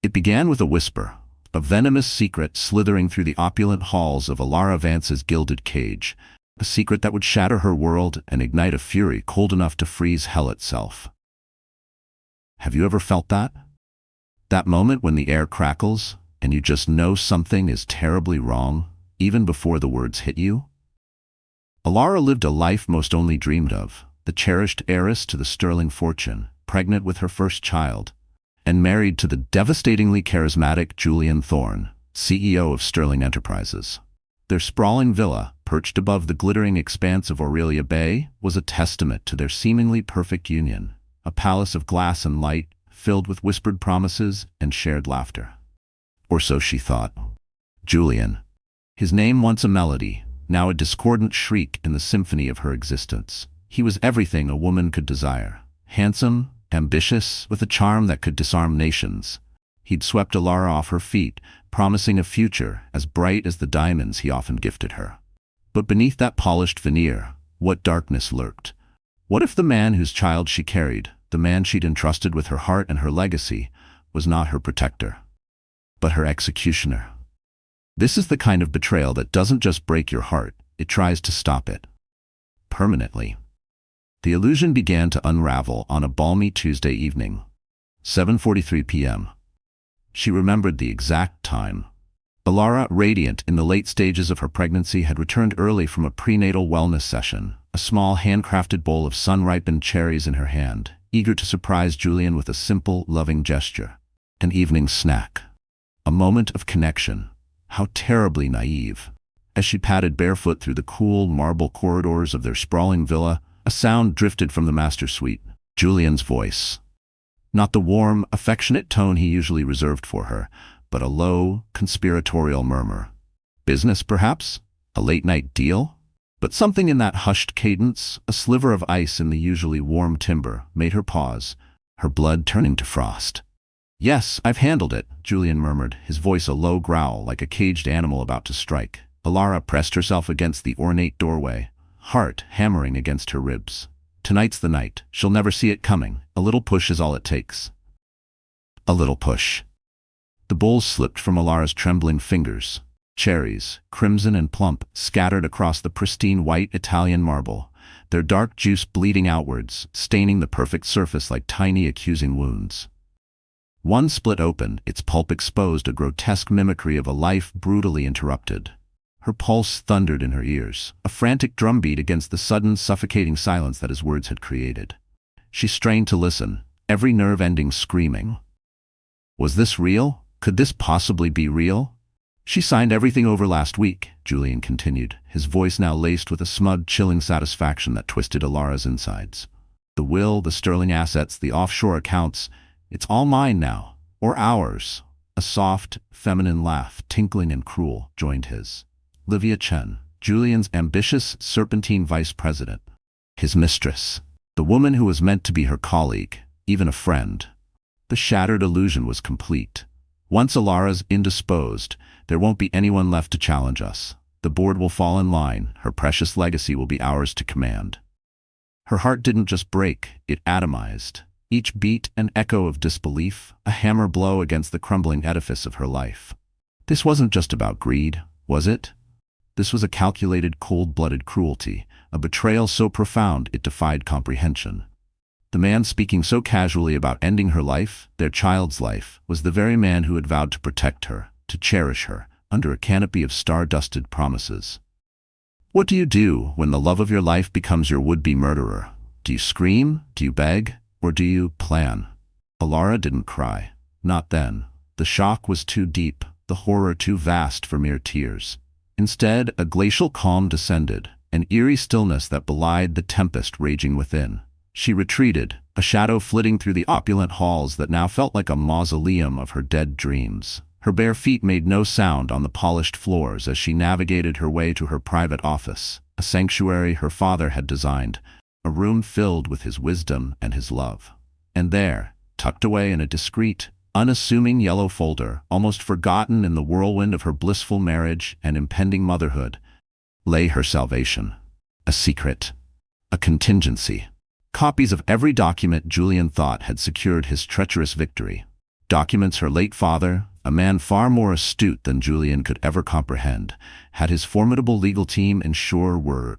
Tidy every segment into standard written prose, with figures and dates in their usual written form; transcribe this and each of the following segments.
It began with a whisper, a venomous secret slithering through the opulent halls of Elara Vance's gilded cage, a secret that would shatter her world and ignite a fury cold enough to freeze hell itself. Have you ever felt that? That moment when the air crackles, and you just know something is terribly wrong, even before the words hit you? Elara lived a life most only dreamed of, the cherished heiress to the sterling fortune, pregnant with her first child, and married to the devastatingly charismatic Julian Thorne, CEO of Sterling Enterprises. Their sprawling villa, perched above the glittering expanse of Aurelia Bay, was a testament to their seemingly perfect union, a palace of glass and light, filled with whispered promises and shared laughter. Or so she thought. Julian. His name once a melody, now a discordant shriek in the symphony of her existence. He was everything a woman could desire. Handsome, ambitious, with a charm that could disarm nations. He'd swept Elara off her feet, promising a future as bright as the diamonds he often gifted her. But beneath that polished veneer, what darkness lurked? What if the man whose child she carried, the man she'd entrusted with her heart and her legacy, was not her protector, but her executioner? This is the kind of betrayal that doesn't just break your heart, it tries to stop it. Permanently. The illusion began to unravel on a balmy Tuesday evening. 7:43 p.m. She remembered the exact time. Elara, radiant in the late stages of her pregnancy, had returned early from a prenatal wellness session, a small handcrafted bowl of sun-ripened cherries in her hand, eager to surprise Julian with a simple, loving gesture. An evening snack. A moment of connection. How terribly naive. As she padded barefoot through the cool marble corridors of their sprawling villa, a sound drifted from the master suite. Julian's voice. Not the warm, affectionate tone he usually reserved for her, but a low, conspiratorial murmur. Business, perhaps? A late-night deal? But something in that hushed cadence, a sliver of ice in the usually warm timber, made her pause, her blood turning to frost. "Yes, I've handled it," Julian murmured, his voice a low growl like a caged animal about to strike. Elara pressed herself against the ornate doorway, heart hammering against her ribs. "Tonight's the night. She'll never see it coming. A little push is all it takes." A little push. The bowl slipped from Elara's trembling fingers. Cherries, crimson and plump, scattered across the pristine white Italian marble, their dark juice bleeding outwards, staining the perfect surface like tiny accusing wounds. One split open, its pulp exposed, a grotesque mimicry of a life brutally interrupted. Her pulse thundered in her ears, a frantic drumbeat against the sudden, suffocating silence that his words had created. She strained to listen, every nerve ending screaming. Was this real? Could this possibly be real? "She signed everything over last week," Julian continued, his voice now laced with a smug, chilling satisfaction that twisted Elara's insides. "The will, the sterling assets, the offshore accounts, it's all mine now. Or ours." A soft, feminine laugh, tinkling and cruel, joined his. Livia Chen, Julian's ambitious, serpentine vice president. His mistress. The woman who was meant to be her colleague, even a friend. The shattered illusion was complete. Once Elara's indisposed, there won't be anyone left to challenge us. The board will fall in line, her precious legacy will be ours to command. Her heart didn't just break, it atomized. Each beat an echo of disbelief, a hammer blow against the crumbling edifice of her life. This wasn't just about greed, was it? This was a calculated, cold-blooded cruelty, a betrayal so profound it defied comprehension. The man speaking so casually about ending her life, their child's life, was the very man who had vowed to protect her, to cherish her, under a canopy of star-dusted promises. What do you do when the love of your life becomes your would-be murderer? Do you scream? Do you beg? Or do you plan? Elara didn't cry. Not then. The shock was too deep, the horror too vast for mere tears. Instead, a glacial calm descended, an eerie stillness that belied the tempest raging within. She retreated, a shadow flitting through the opulent halls that now felt like a mausoleum of her dead dreams. Her bare feet made no sound on the polished floors as she navigated her way to her private office, a sanctuary her father had designed, a room filled with his wisdom and his love. And there, tucked away in a discreet, unassuming yellow folder, almost forgotten in the whirlwind of her blissful marriage and impending motherhood, lay her salvation. A secret. A contingency. Copies of every document Julian thought had secured his treacherous victory. Documents her late father, a man far more astute than Julian could ever comprehend, had his formidable legal team ensure were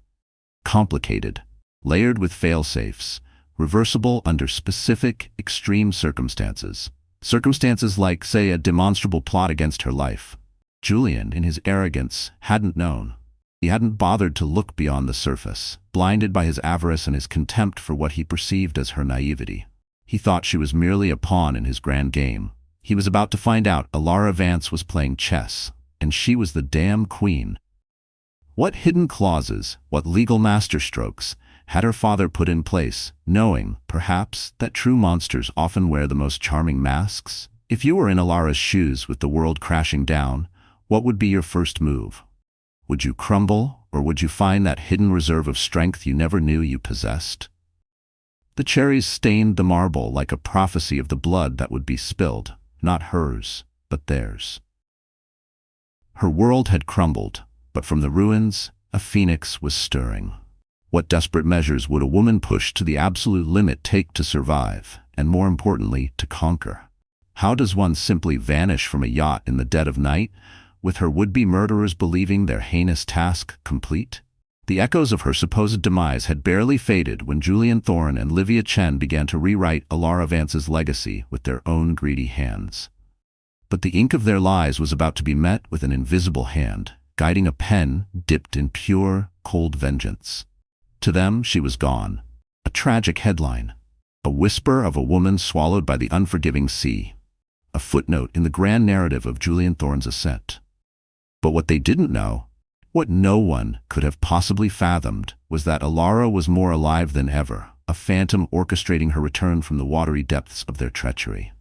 complicated, layered with fail-safes, reversible under specific, extreme circumstances. Circumstances like, say, a demonstrable plot against her life. Julian, in his arrogance, hadn't known. He hadn't bothered to look beyond the surface, blinded by his avarice and his contempt for what he perceived as her naivety. He thought she was merely a pawn in his grand game. He was about to find out Elara Vance was playing chess, and she was the damn queen. What hidden clauses, what legal masterstrokes, had her father put in place, knowing, perhaps, that true monsters often wear the most charming masks? If you were in Elara's shoes with the world crashing down, what would be your first move? Would you crumble, or would you find that hidden reserve of strength you never knew you possessed? The cherries stained the marble like a prophecy of the blood that would be spilled, not hers, but theirs. Her world had crumbled, but from the ruins, a phoenix was stirring. What desperate measures would a woman pushed to the absolute limit take to survive, and more importantly, to conquer? How does one simply vanish from a yacht in the dead of night, with her would-be murderers believing their heinous task complete? The echoes of her supposed demise had barely faded when Julian Thorne and Livia Chen began to rewrite Elara Vance's legacy with their own greedy hands. But the ink of their lies was about to be met with an invisible hand, guiding a pen dipped in pure, cold vengeance. To them, she was gone. A tragic headline. A whisper of a woman swallowed by the unforgiving sea. A footnote in the grand narrative of Julian Thorne's ascent. But what they didn't know, what no one could have possibly fathomed, was that Elara was more alive than ever, a phantom orchestrating her return from the watery depths of their treachery.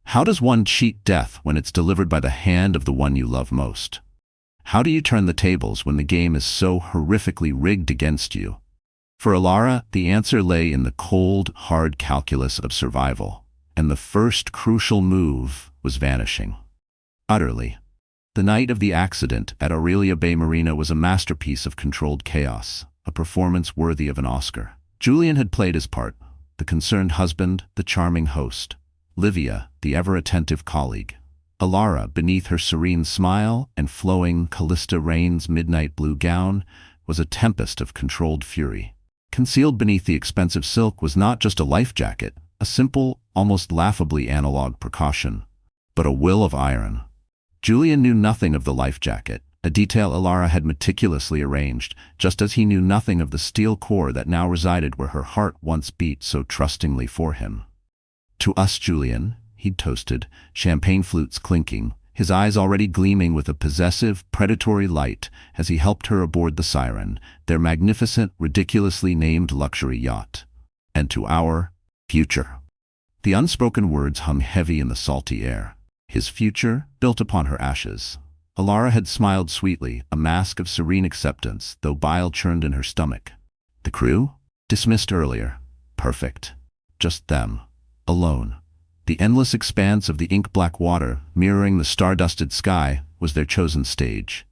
How does one cheat death when it's delivered by the hand of the one you love most? How do you turn the tables when the game is so horrifically rigged against you? For Elara, the answer lay in the cold, hard calculus of survival, and the first crucial move was vanishing. Utterly. The night of the accident at Aurelia Bay Marina was a masterpiece of controlled chaos, a performance worthy of an Oscar. Julian had played his part, the concerned husband, the charming host. Livia, the ever-attentive colleague. Elara, beneath her serene smile and flowing Callista Rain's midnight blue gown, was a tempest of controlled fury. Concealed beneath the expensive silk was not just a life jacket, a simple, almost laughably analog precaution, but a will of iron. Julian knew nothing of the life jacket, a detail Elara had meticulously arranged, just as he knew nothing of the steel core that now resided where her heart once beat so trustingly for him. "To us, Julian," he'd toasted, champagne flutes clinking, his eyes already gleaming with a possessive, predatory light as he helped her aboard the Siren, their magnificent, ridiculously named luxury yacht. "And to our future." The unspoken words hung heavy in the salty air. His future, built upon her ashes. Elara had smiled sweetly, a mask of serene acceptance, though bile churned in her stomach. The crew? Dismissed earlier. Perfect. Just them. Alone. The endless expanse of the ink-black water, mirroring the star-dusted sky, was their chosen stage.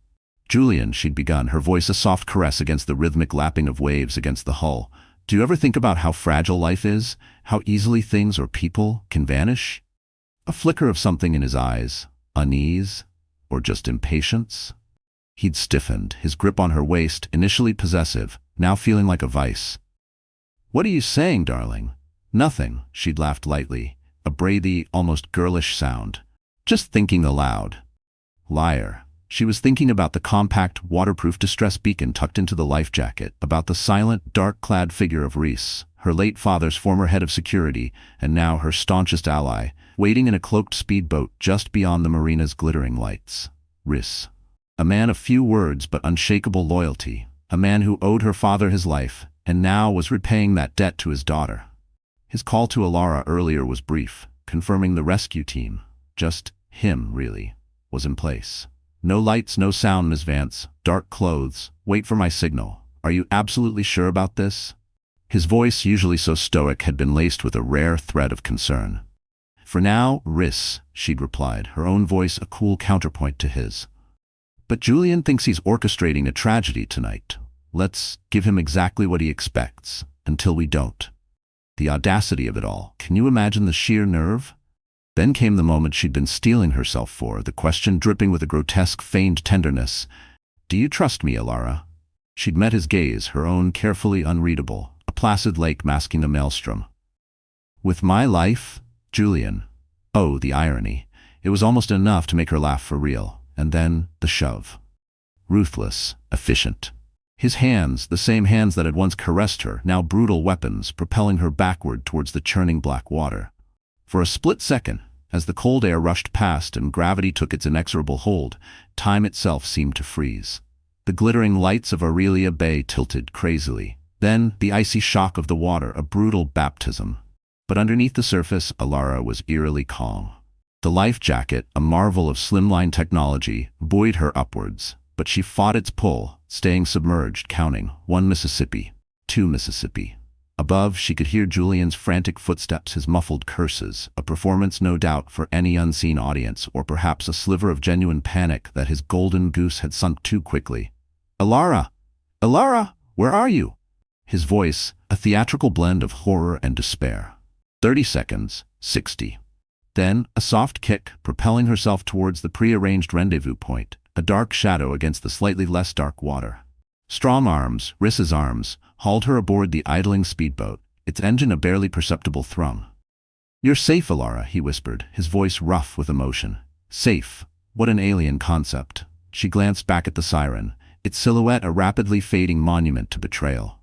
"Julian," she'd begun, her voice a soft caress against the rhythmic lapping of waves against the hull. "Do you ever think about how fragile life is? How easily things or people can vanish?" A flicker of something in his eyes, unease, or just impatience. He'd stiffened, his grip on her waist, initially possessive, now feeling like a vice. "What are you saying, darling?" "Nothing," she'd laughed lightly, a breathy, almost girlish sound. "Just thinking aloud." Liar. She was thinking about the compact, waterproof distress beacon tucked into the life jacket, about the silent, dark-clad figure of Reese, her late father's former head of security, and now her staunchest ally, waiting in a cloaked speedboat just beyond the marina's glittering lights. Reese. A man of few words but unshakable loyalty, a man who owed her father his life, and now was repaying that debt to his daughter. His call to Elara earlier was brief, confirming the rescue team, just him really, was in place. "No lights, no sound, Miss Vance. Dark clothes. Wait for my signal. Are you absolutely sure about this?" His voice, usually so stoic, had been laced with a rare thread of concern. "For now, Riss," she'd replied, her own voice a cool counterpoint to his. "But Julian thinks he's orchestrating a tragedy tonight. Let's give him exactly what he expects, until we don't." The audacity of it all. Can you imagine the sheer nerve? Then came the moment she'd been steeling herself for, the question dripping with a grotesque feigned tenderness. "Do you trust me, Elara?" She'd met his gaze, her own carefully unreadable, a placid lake masking a maelstrom. "With my life, Julian." Oh, the irony. It was almost enough to make her laugh for real. And then, the shove. Ruthless, efficient. His hands, the same hands that had once caressed her, now brutal weapons, propelling her backward towards the churning black water. For a split second, as the cold air rushed past and gravity took its inexorable hold, time itself seemed to freeze. The glittering lights of Aurelia Bay tilted crazily. Then, the icy shock of the water, a brutal baptism. But underneath the surface, Elara was eerily calm. The life jacket, a marvel of slimline technology, buoyed her upwards, but she fought its pull, staying submerged, counting 1 Mississippi, 2 Mississippi. Above, she could hear Julian's frantic footsteps, his muffled curses, a performance no doubt for any unseen audience, or perhaps a sliver of genuine panic that his golden goose had sunk too quickly. "Elara! Elara! Where are you?" His voice, a theatrical blend of horror and despair. 30 seconds, 60. Then, a soft kick, propelling herself towards the pre-arranged rendezvous point, a dark shadow against the slightly less dark water. Strong arms, Rissa's arms, hauled her aboard the idling speedboat, its engine a barely perceptible thrum. "You're safe, Elara," he whispered, his voice rough with emotion. Safe. What an alien concept. She glanced back at the siren, its silhouette a rapidly fading monument to betrayal.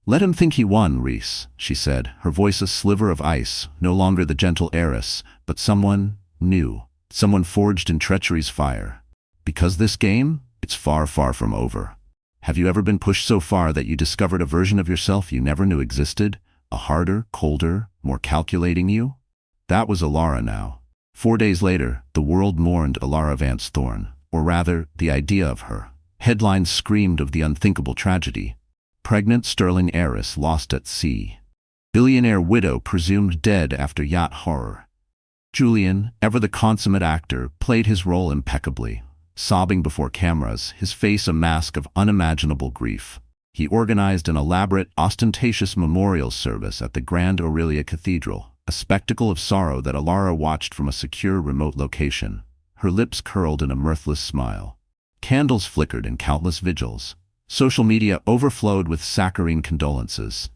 "Let him think he won, Reese," she said, her voice a sliver of ice, no longer the gentle heiress, but someone new, someone forged in treachery's fire. "Because this game, it's far, far from over. Have you ever been pushed so far that you discovered a version of yourself you never knew existed? A harder, colder, more calculating you?" That was Elara now. 4 days later, the world mourned Elara Vance Thorne, or rather, the idea of her. Headlines screamed of the unthinkable tragedy. Pregnant sterling heiress lost at sea. Billionaire widow presumed dead after yacht horror. Julian, ever the consummate actor, played his role impeccably. Sobbing before cameras, his face a mask of unimaginable grief. He organized an elaborate, ostentatious memorial service at the Grand Aurelia Cathedral, a spectacle of sorrow that Elara watched from a secure remote location. Her lips curled in a mirthless smile. Candles flickered in countless vigils. Social media overflowed with saccharine condolences.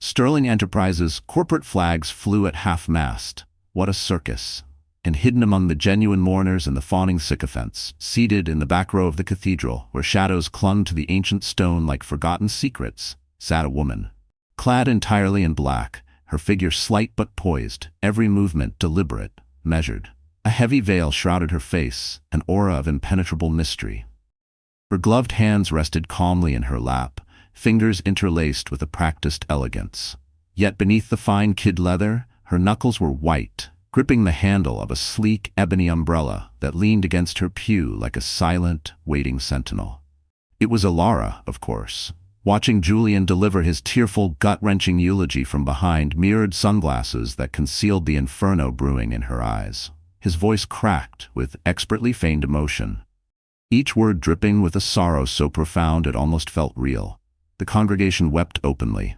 Sterling Enterprises' corporate flags flew at half-mast. What a circus. And hidden among the genuine mourners and the fawning sycophants, seated in the back row of the cathedral, where shadows clung to the ancient stone like forgotten secrets, sat a woman. Clad entirely in black, her figure slight but poised, every movement deliberate, measured. A heavy veil shrouded her face, an aura of impenetrable mystery. Her gloved hands rested calmly in her lap, fingers interlaced with a practiced elegance. Yet beneath the fine kid leather, her knuckles were white, gripping the handle of a sleek ebony umbrella that leaned against her pew like a silent, waiting sentinel. It was Elara, of course. Watching Julian deliver his tearful, gut-wrenching eulogy from behind mirrored sunglasses that concealed the inferno brewing in her eyes. His voice cracked with expertly feigned emotion, each word dripping with a sorrow so profound it almost felt real. The congregation wept openly.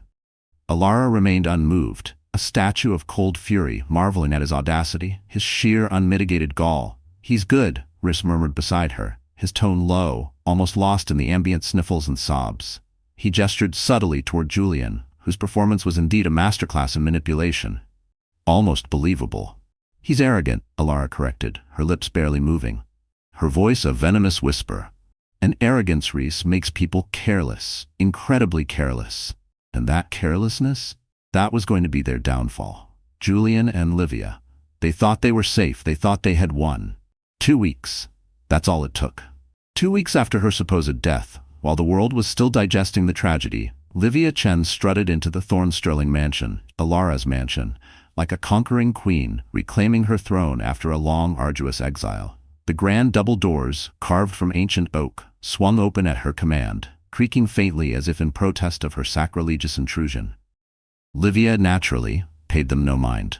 Elara remained unmoved, a statue of cold fury, marveling at his audacity, his sheer unmitigated gall. "He's good," Riss murmured beside her, his tone low, almost lost in the ambient sniffles and sobs. He gestured subtly toward Julian, whose performance was indeed a masterclass in manipulation. "Almost believable." "He's arrogant," Elara corrected, her lips barely moving. Her voice a venomous whisper. "And arrogance, Reese, makes people careless, incredibly careless. And that carelessness? That was going to be their downfall." Julian and Livia. They thought they were safe, they thought they had won. 2 weeks. That's all it took. 2 weeks after her supposed death, while the world was still digesting the tragedy, Livia Chen strutted into the Thorne Sterling mansion, Elara's mansion, like a conquering queen, reclaiming her throne after a long, arduous exile. The grand double doors, carved from ancient oak, swung open at her command, creaking faintly as if in protest of her sacrilegious intrusion. Livia, naturally, paid them no mind.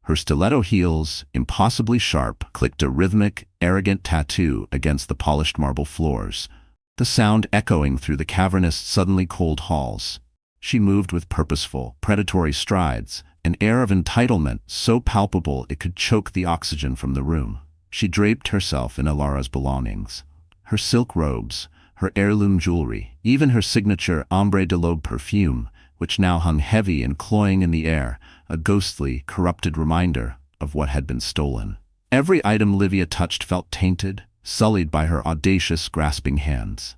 Her stiletto heels, impossibly sharp, clicked a rhythmic, arrogant tattoo against the polished marble floors, the sound echoing through the cavernous, suddenly cold halls. She moved with purposeful, predatory strides, an air of entitlement so palpable it could choke the oxygen from the room. She draped herself in Elara's belongings. Her silk robes, her heirloom jewelry, even her signature ombre de l'aube perfume, which now hung heavy and cloying in the air, a ghostly, corrupted reminder of what had been stolen. Every item Livia touched felt tainted, sullied by her audacious, grasping hands.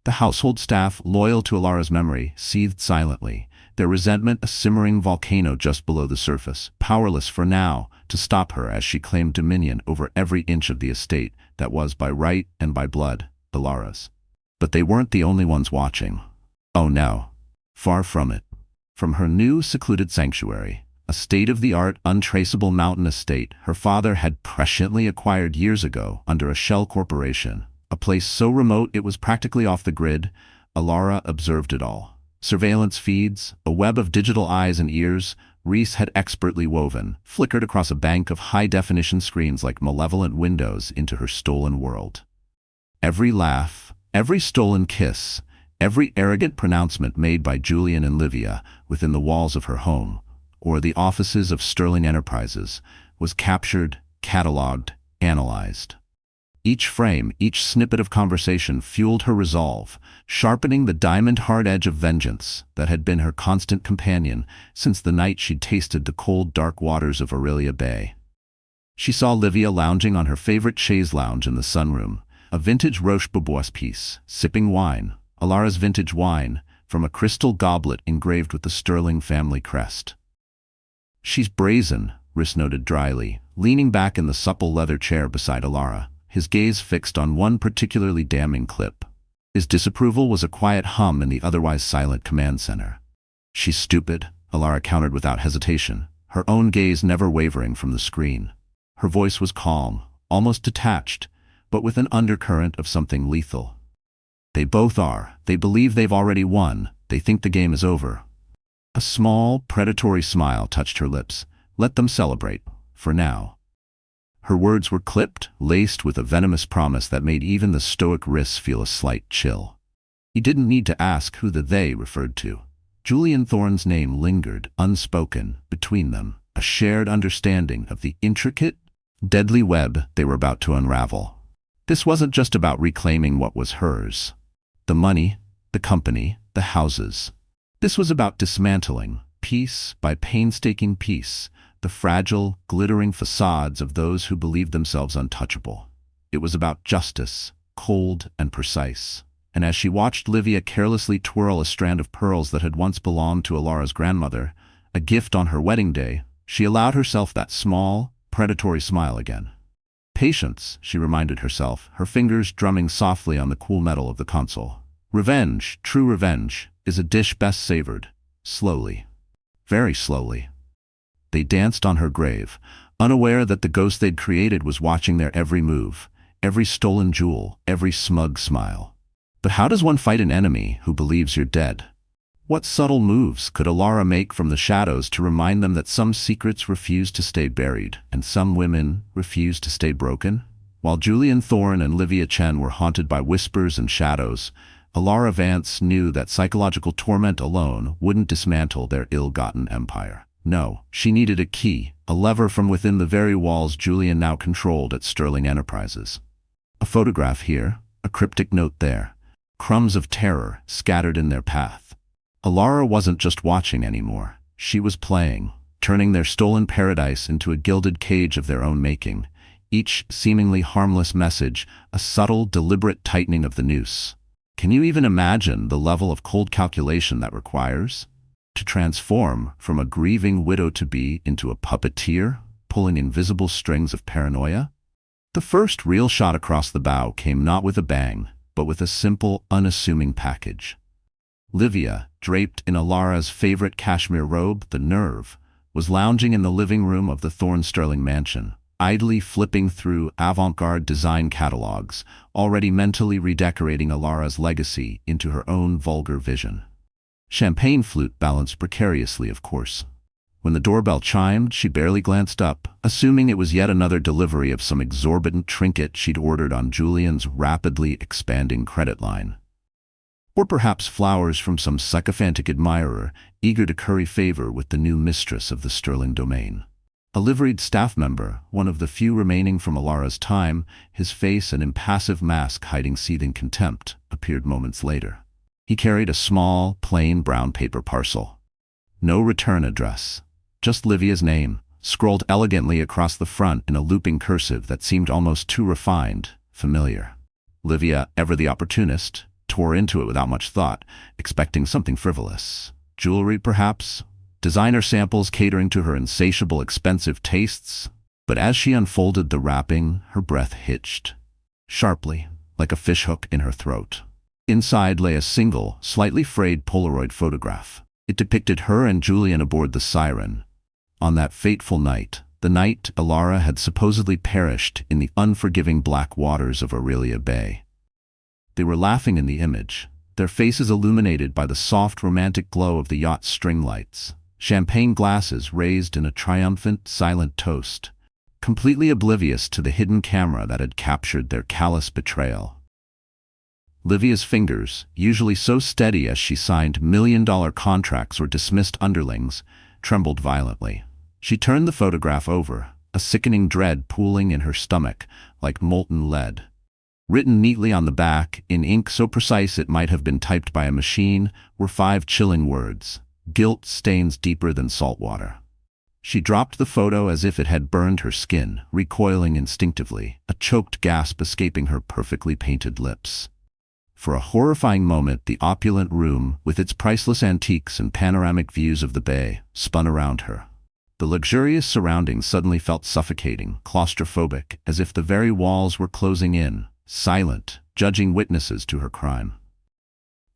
The household staff, loyal to Elara's memory, seethed silently, their resentment a simmering volcano just below the surface, powerless for now to stop her as she claimed dominion over every inch of the estate that was by right and by blood Elara's. But they weren't the only ones watching. Oh no. Far from it. From her new secluded sanctuary, a state-of-the-art, untraceable mountain estate her father had presciently acquired years ago under a shell corporation, a place so remote it was practically off the grid, Elara observed it all. Surveillance feeds, a web of digital eyes and ears, Reese had expertly woven, flickered across a bank of high-definition screens like malevolent windows into her stolen world. Every laugh, every stolen kiss, every arrogant pronouncement made by Julian and Livia within the walls of her home, or the offices of Sterling Enterprises, was captured, catalogued, analyzed. Each frame, each snippet of conversation fueled her resolve, sharpening the diamond-hard edge of vengeance that had been her constant companion since the night she'd tasted the cold, dark waters of Aurelia Bay. She saw Livia lounging on her favorite chaise lounge in the sunroom, a vintage Roche-Beaubois piece, sipping wine, Elara's vintage wine, from a crystal goblet engraved with the Sterling family crest. "She's brazen," Rhys noted dryly, leaning back in the supple leather chair beside Elara, his gaze fixed on one particularly damning clip. His disapproval was a quiet hum in the otherwise silent command center. "She's stupid," Elara countered without hesitation, her own gaze never wavering from the screen. Her voice was calm, almost detached, but with an undercurrent of something lethal. "They both are. They believe they've already won. They think the game is over." A small, predatory smile touched her lips. Let them celebrate, for now. Her words were clipped, laced with a venomous promise that made even the stoic Rhys feel a slight chill. He didn't need to ask who the "they" referred to. Julian Thorne's name lingered, unspoken, between them, a shared understanding of the intricate, deadly web they were about to unravel. This wasn't just about reclaiming what was hers. The money, the company, the houses. This was about dismantling, piece by painstaking piece, the fragile, glittering facades of those who believed themselves untouchable. It was about justice, cold and precise. And as she watched Livia carelessly twirl a strand of pearls that had once belonged to Elara's grandmother, a gift on her wedding day, she allowed herself that small, predatory smile again. Patience, she reminded herself, her fingers drumming softly on the cool metal of the console. Revenge, true revenge, is a dish best savored, slowly. Very slowly. They danced on her grave, unaware that the ghost they'd created was watching their every move, every stolen jewel, every smug smile. But how does one fight an enemy who believes you're dead? What subtle moves could Elara make from the shadows to remind them that some secrets refuse to stay buried, and some women refuse to stay broken? While Julian Thorne and Livia Chen were haunted by whispers and shadows, Elara Vance knew that psychological torment alone wouldn't dismantle their ill-gotten empire. No, she needed a key, a lever from within the very walls Julian now controlled at Sterling Enterprises. A photograph here, a cryptic note there, crumbs of terror scattered in their path. Elara wasn't just watching anymore. She was playing, turning their stolen paradise into a gilded cage of their own making, each seemingly harmless message a subtle, deliberate tightening of the noose. Can you even imagine the level of cold calculation that requires? To transform from a grieving widow-to-be into a puppeteer, pulling invisible strings of paranoia? The first real shot across the bow came not with a bang, but with a simple, unassuming package. Livia, draped in Elara's favorite cashmere robe, the Nerve, was lounging in the living room of the Thorne Sterling mansion, idly flipping through avant-garde design catalogs, already mentally redecorating Elara's legacy into her own vulgar vision. Champagne flute balanced precariously, of course. When the doorbell chimed, she barely glanced up, assuming it was yet another delivery of some exorbitant trinket she'd ordered on Julian's rapidly expanding credit line. Or perhaps flowers from some sycophantic admirer eager to curry favor with the new mistress of the Sterling domain. A liveried staff member, one of the few remaining from Elara's time, his face an impassive mask hiding seething contempt, appeared moments later. He carried a small, plain brown paper parcel. No return address. Just Livia's name, scrolled elegantly across the front in a looping cursive that seemed almost too refined, familiar. Livia, ever the opportunist, tore into it without much thought, expecting something frivolous. Jewelry, perhaps? Designer samples catering to her insatiable expensive tastes? But as she unfolded the wrapping, her breath hitched. Sharply, like a fishhook in her throat. Inside lay a single, slightly frayed Polaroid photograph. It depicted her and Julian aboard the Siren. On that fateful night, the night Elara had supposedly perished in the unforgiving black waters of Aurelia Bay. They were laughing in the image, their faces illuminated by the soft romantic glow of the yacht's string lights, champagne glasses raised in a triumphant, silent toast, completely oblivious to the hidden camera that had captured their callous betrayal. Livia's fingers, usually so steady as she signed million-dollar contracts or dismissed underlings, trembled violently. She turned the photograph over, a sickening dread pooling in her stomach like molten lead. Written neatly on the back, in ink so precise it might have been typed by a machine, were 5 chilling words: "Guilt stains deeper than salt water." She dropped the photo as if it had burned her skin, recoiling instinctively, a choked gasp escaping her perfectly painted lips. For a horrifying moment, the opulent room, with its priceless antiques and panoramic views of the bay, spun around her. The luxurious surroundings suddenly felt suffocating, claustrophobic, as if the very walls were closing in, silent, judging witnesses to her crime.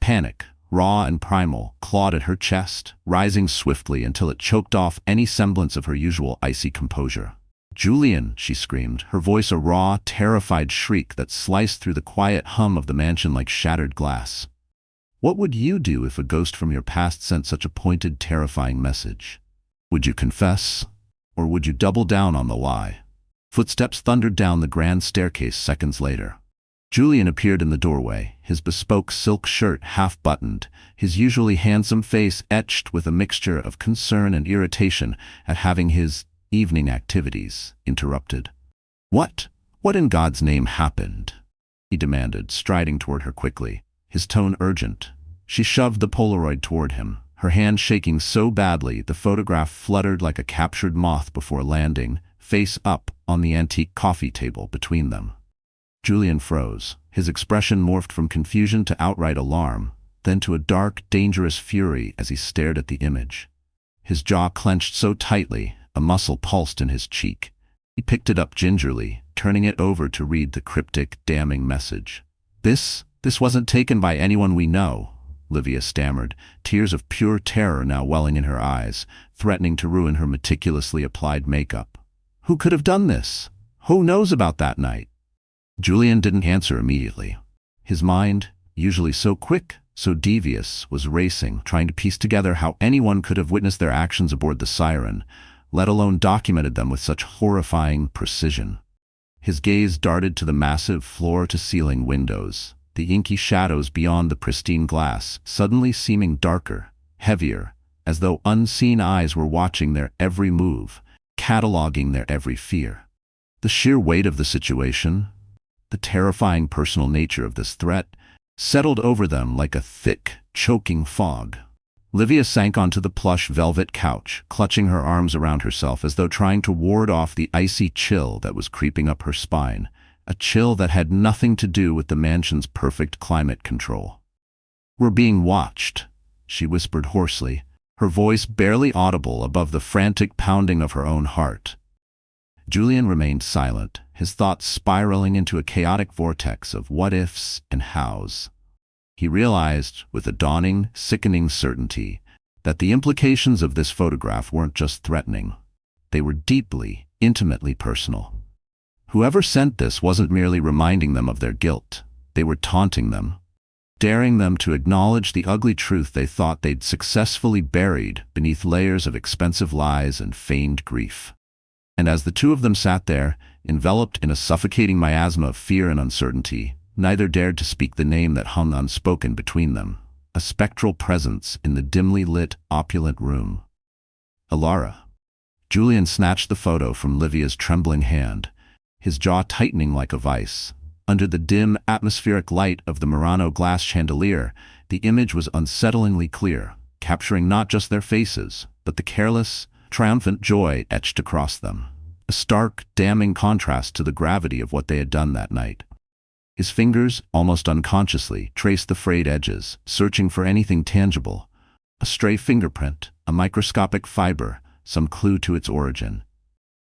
Panic, raw and primal, clawed at her chest, rising swiftly until it choked off any semblance of her usual icy composure. "Julian!" she screamed, her voice a raw, terrified shriek that sliced through the quiet hum of the mansion like shattered glass. "What would you do if a ghost from your past sent such a pointed, terrifying message? Would you confess? Or would you double down on the lie?" Footsteps thundered down the grand staircase seconds later. Julian appeared in the doorway, his bespoke silk shirt half-buttoned, his usually handsome face etched with a mixture of concern and irritation at having his evening activities interrupted. What in God's name happened?" he demanded, striding toward her quickly, his tone urgent. She shoved the Polaroid toward him, her hand shaking so badly the photograph fluttered like a captured moth before landing, face up, on the antique coffee table between them. Julian froze. His expression morphed from confusion to outright alarm, then to a dark, dangerous fury as he stared at the image. His jaw clenched so tightly, a muscle pulsed in his cheek. He picked it up gingerly, turning it over to read the cryptic, damning message. This wasn't taken by anyone we know," Livia stammered, tears of pure terror now welling in her eyes, threatening to ruin her meticulously applied makeup. "Who could have done this? Who knows about that night?" Julian didn't answer immediately. His mind, usually so quick, so devious, was racing, trying to piece together how anyone could have witnessed their actions aboard the Siren, let alone documented them with such horrifying precision. His gaze darted to the massive floor-to-ceiling windows, the inky shadows beyond the pristine glass, suddenly seeming darker, heavier, as though unseen eyes were watching their every move, cataloging their every fear. The sheer weight of the situation, the terrifying personal nature of this threat, settled over them like a thick, choking fog. Livia sank onto the plush velvet couch, clutching her arms around herself as though trying to ward off the icy chill that was creeping up her spine, a chill that had nothing to do with the mansion's perfect climate control. "We're being watched," she whispered hoarsely, her voice barely audible above the frantic pounding of her own heart. Julian remained silent, his thoughts spiraling into a chaotic vortex of what-ifs and hows. He realized, with a dawning, sickening certainty, that the implications of this photograph weren't just threatening. They were deeply, intimately personal. Whoever sent this wasn't merely reminding them of their guilt. They were taunting them, daring them to acknowledge the ugly truth they thought they'd successfully buried beneath layers of expensive lies and feigned grief. And as the two of them sat there, enveloped in a suffocating miasma of fear and uncertainty, Neither dared to speak the name that hung unspoken between them, a spectral presence in the dimly lit, opulent room. Elara. Julian snatched the photo from Livia's trembling hand, his jaw tightening like a vice. Under the dim, atmospheric light of the Murano glass chandelier, the image was unsettlingly clear, capturing not just their faces, but the careless, triumphant joy etched across them. A stark, damning contrast to the gravity of what they had done that night. His fingers, almost unconsciously, traced the frayed edges, searching for anything tangible. A stray fingerprint, a microscopic fiber, some clue to its origin.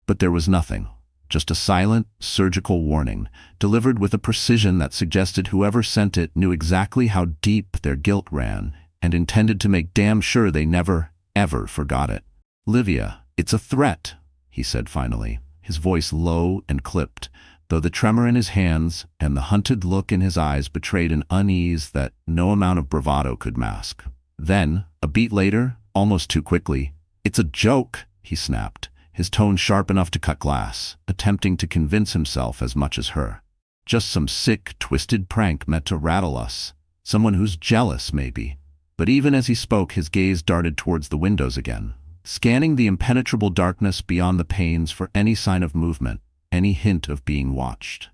But there was nothing. Just a silent, surgical warning, delivered with a precision that suggested whoever sent it knew exactly how deep their guilt ran and intended to make damn sure they never, ever forgot it. "Livia, it's a threat," he said finally, his voice low and clipped, though the tremor in his hands and the hunted look in his eyes betrayed an unease that no amount of bravado could mask. Then, a beat later, almost too quickly, "It's a joke," he snapped, his tone sharp enough to cut glass, attempting to convince himself as much as her. "Just some sick, twisted prank meant to rattle us. Someone who's jealous, maybe." But even as he spoke, his gaze darted towards the windows again, scanning the impenetrable darkness beyond the panes for any sign of movement, any hint of being watched.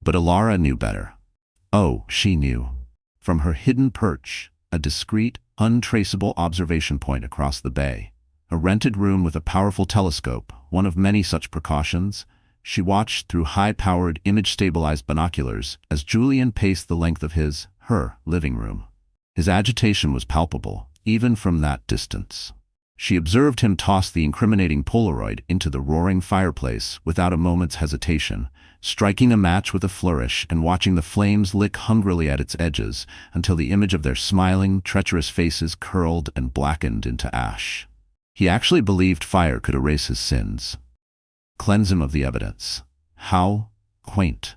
But Elara knew better. Oh, she knew. From her hidden perch, a discreet, untraceable observation point across the bay, a rented room with a powerful telescope, one of many such precautions, she watched through high-powered, image-stabilized binoculars as Julian paced the length of her living room. His agitation was palpable, even from that distance. She observed him toss the incriminating Polaroid into the roaring fireplace without a moment's hesitation, striking a match with a flourish and watching the flames lick hungrily at its edges until the image of their smiling, treacherous faces curled and blackened into ash. He actually believed fire could erase his sins, cleanse him of the evidence. How quaint.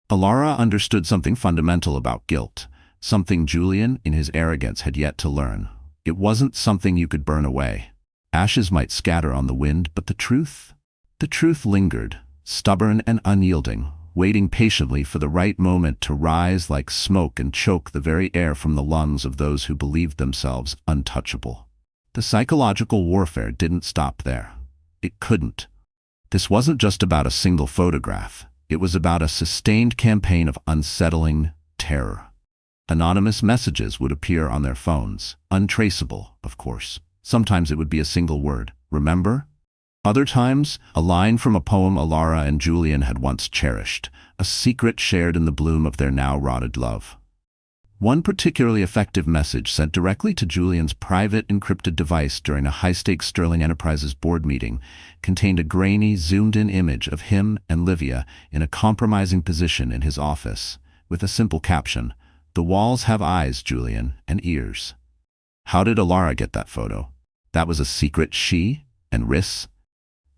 Elara understood something fundamental about guilt, something Julian, in his arrogance, had yet to learn. It wasn't something you could burn away. Ashes might scatter on the wind, but the truth? The truth lingered, stubborn and unyielding, waiting patiently for the right moment to rise like smoke and choke the very air from the lungs of those who believed themselves untouchable. The psychological warfare didn't stop there. It couldn't. This wasn't just about a single photograph. It was about a sustained campaign of unsettling terror. Anonymous messages would appear on their phones, untraceable, of course. Sometimes it would be a single word, "Remember?" Other times, a line from a poem Elara and Julian had once cherished, a secret shared in the bloom of their now rotted love. One particularly effective message sent directly to Julian's private encrypted device during a high-stakes Sterling Enterprises board meeting contained a grainy, zoomed-in image of him and Livia in a compromising position in his office, with a simple caption, "The walls have eyes, Julian, and ears." How did Elara get that photo? That was a secret she and Riss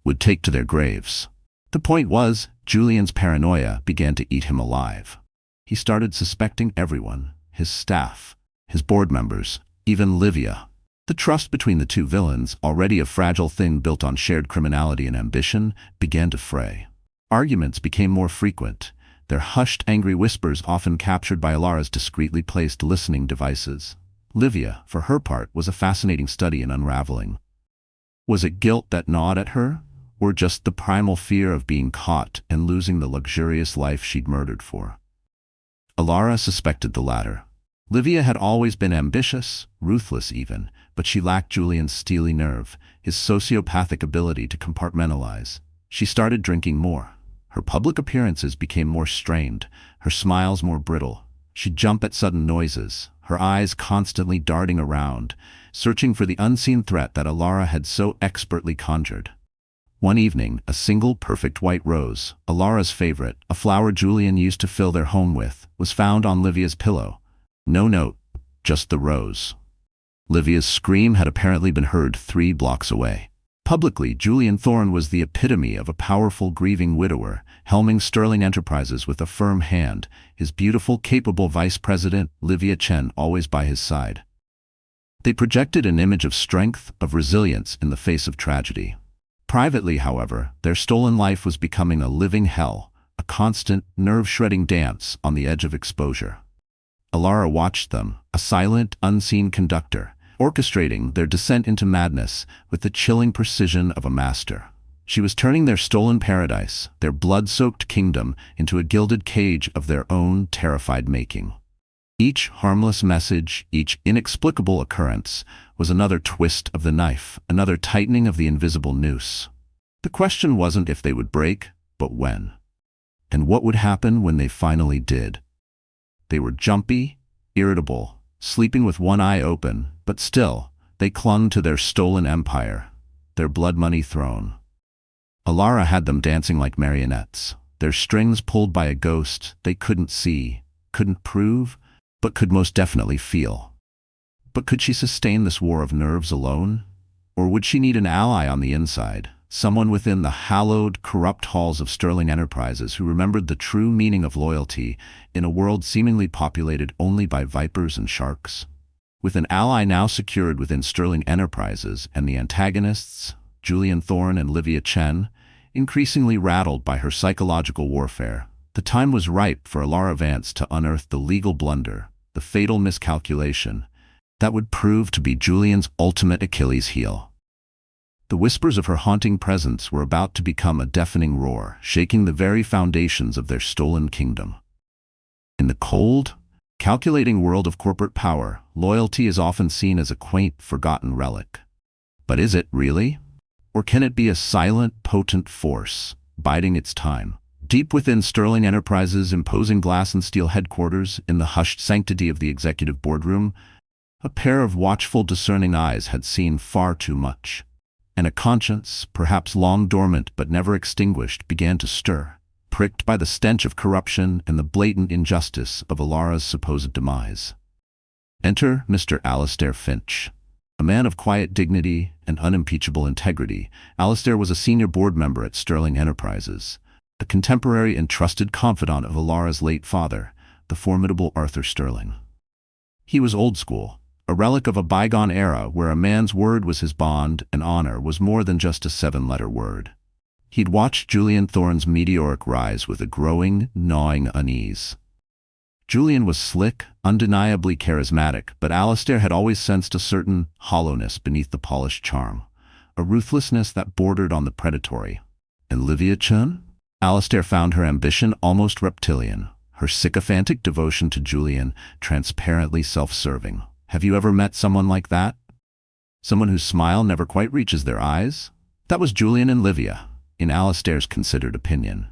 would take to their graves. The point was, Julian's paranoia began to eat him alive. He started suspecting everyone, his staff, his board members, even Livia. The trust between the two villains, already a fragile thing built on shared criminality and ambition, began to fray. Arguments became more frequent, their hushed, angry whispers often captured by Elara's discreetly placed listening devices. Livia, for her part, was a fascinating study in unraveling. Was it guilt that gnawed at her, or just the primal fear of being caught and losing the luxurious life she'd murdered for? Elara suspected the latter. Livia had always been ambitious, ruthless even, but she lacked Julian's steely nerve, his sociopathic ability to compartmentalize. She started drinking more. Her public appearances became more strained, her smiles more brittle. She'd jump at sudden noises, her eyes constantly darting around, searching for the unseen threat that Elara had so expertly conjured. One evening, a single perfect white rose, Elara's favorite, a flower Julian used to fill their home with, was found on Livia's pillow. No note, just the rose. Livia's scream had apparently been heard 3 blocks away. Publicly, Julian Thorne was the epitome of a powerful, grieving widower, helming Sterling Enterprises with a firm hand, his beautiful, capable vice president, Livia Chen, always by his side. They projected an image of strength, of resilience in the face of tragedy. Privately, however, their stolen life was becoming a living hell, a constant, nerve-shredding dance on the edge of exposure. Elara watched them, a silent, unseen conductor, orchestrating their descent into madness with the chilling precision of a master. She was turning their stolen paradise, their blood-soaked kingdom, into a gilded cage of their own terrified making. Each harmless message, each inexplicable occurrence, was another twist of the knife, another tightening of the invisible noose. The question wasn't if they would break, but when. And what would happen when they finally did? They were jumpy, irritable, sleeping with one eye open, but still, they clung to their stolen empire, their blood-money throne. Elara had them dancing like marionettes, their strings pulled by a ghost they couldn't see, couldn't prove, but could most definitely feel. But could she sustain this war of nerves alone? Or would she need an ally on the inside, someone within the hallowed, corrupt halls of Sterling Enterprises who remembered the true meaning of loyalty in a world seemingly populated only by vipers and sharks? With an ally now secured within Sterling Enterprises and the antagonists, Julian Thorne and Livia Chen, increasingly rattled by her psychological warfare, the time was ripe for Elara Vance to unearth the legal blunder, the fatal miscalculation, that would prove to be Julian's ultimate Achilles heel. The whispers of her haunting presence were about to become a deafening roar, shaking the very foundations of their stolen kingdom. In the cold, calculating world of corporate power, loyalty is often seen as a quaint, forgotten relic. But is it really? Or can it be a silent, potent force, biding its time? Deep within Sterling Enterprises' imposing glass and steel headquarters, in the hushed sanctity of the executive boardroom, a pair of watchful, discerning eyes had seen far too much. And a conscience, perhaps long dormant but never extinguished, began to stir, pricked by the stench of corruption and the blatant injustice of Elara's supposed demise. Enter Mr. Alistair Finch. A man of quiet dignity and unimpeachable integrity, Alistair was a senior board member at Sterling Enterprises, the contemporary and trusted confidant of Elara's late father, the formidable Arthur Sterling. He was old school, a relic of a bygone era where a man's word was his bond and honor was more than just a 7-letter word. He'd watched Julian Thorne's meteoric rise with a growing, gnawing unease. Julian was slick, undeniably charismatic, but Alistair had always sensed a certain hollowness beneath the polished charm, a ruthlessness that bordered on the predatory. And Livia Chen? Alistair found her ambition almost reptilian, her sycophantic devotion to Julian transparently self-serving. Have you ever met someone like that? Someone whose smile never quite reaches their eyes? That was Julian and Livia, in Alistair's considered opinion.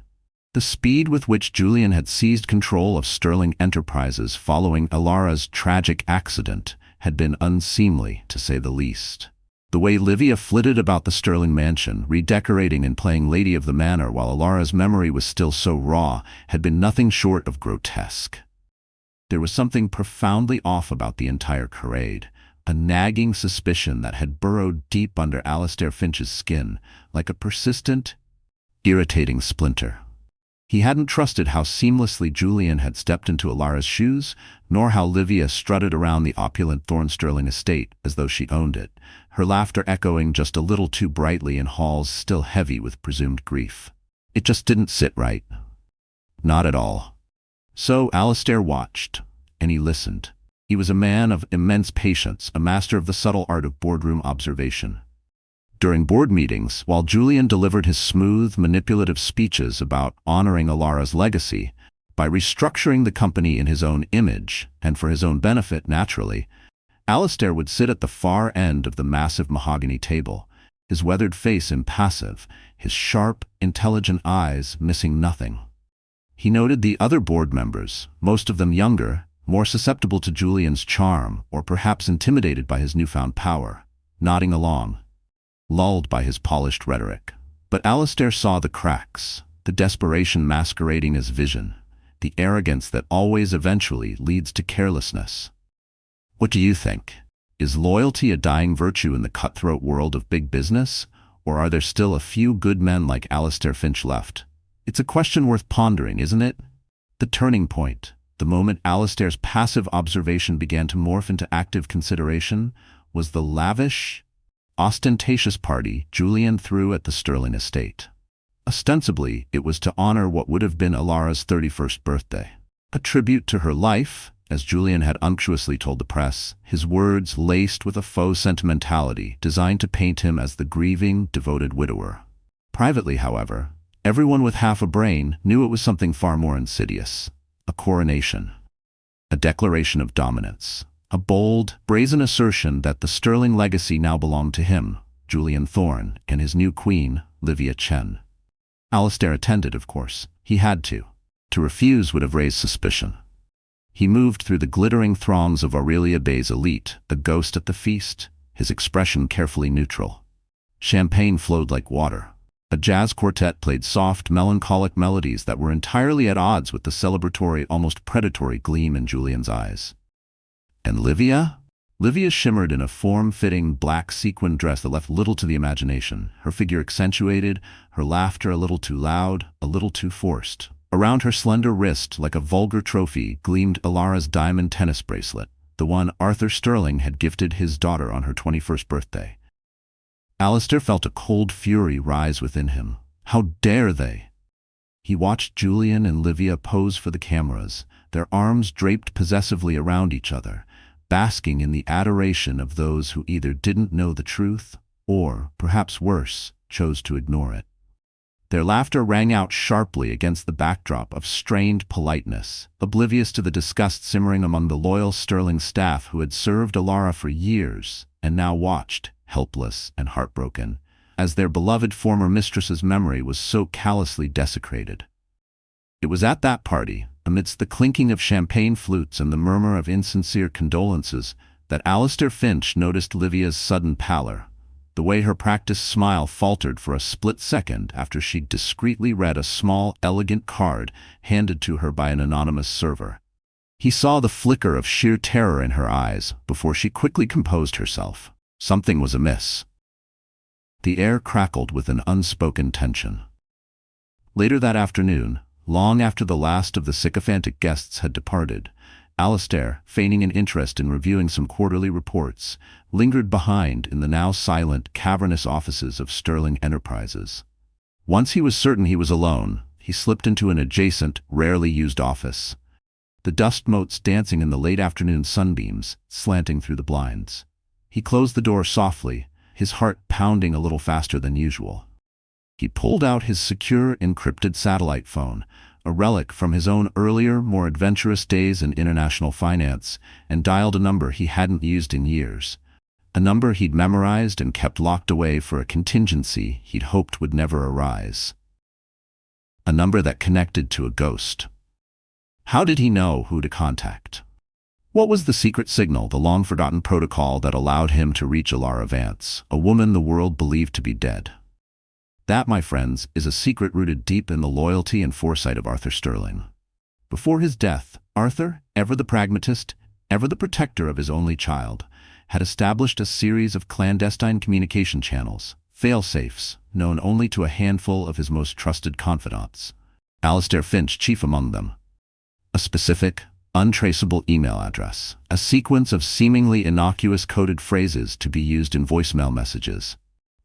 The speed with which Julian had seized control of Sterling Enterprises following Elara's tragic accident had been unseemly, to say the least. The way Livia flitted about the Sterling mansion, redecorating and playing Lady of the Manor while Elara's memory was still so raw, had been nothing short of grotesque. There was something profoundly off about the entire charade, a nagging suspicion that had burrowed deep under Alistair Finch's skin, like a persistent, irritating splinter. He hadn't trusted how seamlessly Julian had stepped into Elara's shoes, nor how Livia strutted around the opulent Thorne Sterling estate as though she owned it, her laughter echoing just a little too brightly in halls still heavy with presumed grief. It just didn't sit right. Not at all. So Alistair watched, and he listened. He was a man of immense patience, a master of the subtle art of boardroom observation. During board meetings, while Julian delivered his smooth, manipulative speeches about honoring Elara's legacy, by restructuring the company in his own image, and for his own benefit, naturally, Alistair would sit at the far end of the massive mahogany table, his weathered face impassive, his sharp, intelligent eyes missing nothing. He noted the other board members, most of them younger, more susceptible to Julian's charm, or perhaps intimidated by his newfound power, nodding along, lulled by his polished rhetoric. But Alistair saw the cracks, the desperation masquerading as vision, the arrogance that always eventually leads to carelessness. What do you think? Is loyalty a dying virtue in the cutthroat world of big business, or are there still a few good men like Alistair Finch left? It's a question worth pondering, isn't it? The turning point, the moment Alistair's passive observation began to morph into active consideration, was the lavish, ostentatious party Julian threw at the Sterling estate. A Ostensibly, it was to honor what would have been Elara's 31st birthday. A tribute to her life, as Julian had unctuously told the press, his words laced with a faux sentimentality designed to paint him as the grieving, devoted widower. Privately, however, everyone with half a brain knew it was something far more insidious. A coronation. A declaration of dominance. A bold, brazen assertion that the sterling legacy now belonged to him, Julian Thorne, and his new queen, Livia Chen. Alistair attended, of course. He had to. To refuse would have raised suspicion. He moved through the glittering throngs of Aurelia Bay's elite, a ghost at the feast, his expression carefully neutral. Champagne flowed like water. A jazz quartet played soft, melancholic melodies that were entirely at odds with the celebratory, almost predatory gleam in Julian's eyes. And Livia? Livia shimmered in a form-fitting black sequin dress that left little to the imagination, her figure accentuated, her laughter a little too loud, a little too forced. Around her slender wrist, like a vulgar trophy, gleamed Elara's diamond tennis bracelet, the one Arthur Sterling had gifted his daughter on her 21st birthday. Alistair felt a cold fury rise within him. How dare they? He watched Julian and Livia pose for the cameras, their arms draped possessively around each other, basking in the adoration of those who either didn't know the truth or, perhaps worse, chose to ignore it. Their laughter rang out sharply against the backdrop of strained politeness, oblivious to the disgust simmering among the loyal Sterling staff who had served Elara for years and now watched, helpless and heartbroken, as their beloved former mistress's memory was so callously desecrated. It was at that party, amidst the clinking of champagne flutes and the murmur of insincere condolences, that Alistair Finch noticed Livia's sudden pallor, the way her practiced smile faltered for a split second after she discreetly read a small, elegant card handed to her by an anonymous server. He saw the flicker of sheer terror in her eyes before she quickly composed herself. Something was amiss. The air crackled with an unspoken tension. Later that afternoon, long after the last of the sycophantic guests had departed, Alistair, feigning an interest in reviewing some quarterly reports, lingered behind in the now silent, cavernous offices of Sterling Enterprises. Once he was certain he was alone, he slipped into an adjacent, rarely used office, the dust motes dancing in the late afternoon sunbeams, slanting through the blinds. He closed the door softly, his heart pounding a little faster than usual. He pulled out his secure, encrypted satellite phone, a relic from his own earlier, more adventurous days in international finance, and dialed a number he hadn't used in years. A number he'd memorized and kept locked away for a contingency he'd hoped would never arise. A number that connected to a ghost. How did he know who to contact? What was the secret signal, the long-forgotten protocol that allowed him to reach Elara Vance, a woman the world believed to be dead? That, my friends, is a secret rooted deep in the loyalty and foresight of Arthur Sterling. Before his death, Arthur, ever the pragmatist, ever the protector of his only child, had established a series of clandestine communication channels, fail-safes, known only to a handful of his most trusted confidants. Alistair Finch chief among them. A specific, untraceable email address, a sequence of seemingly innocuous coded phrases to be used in voicemail messages,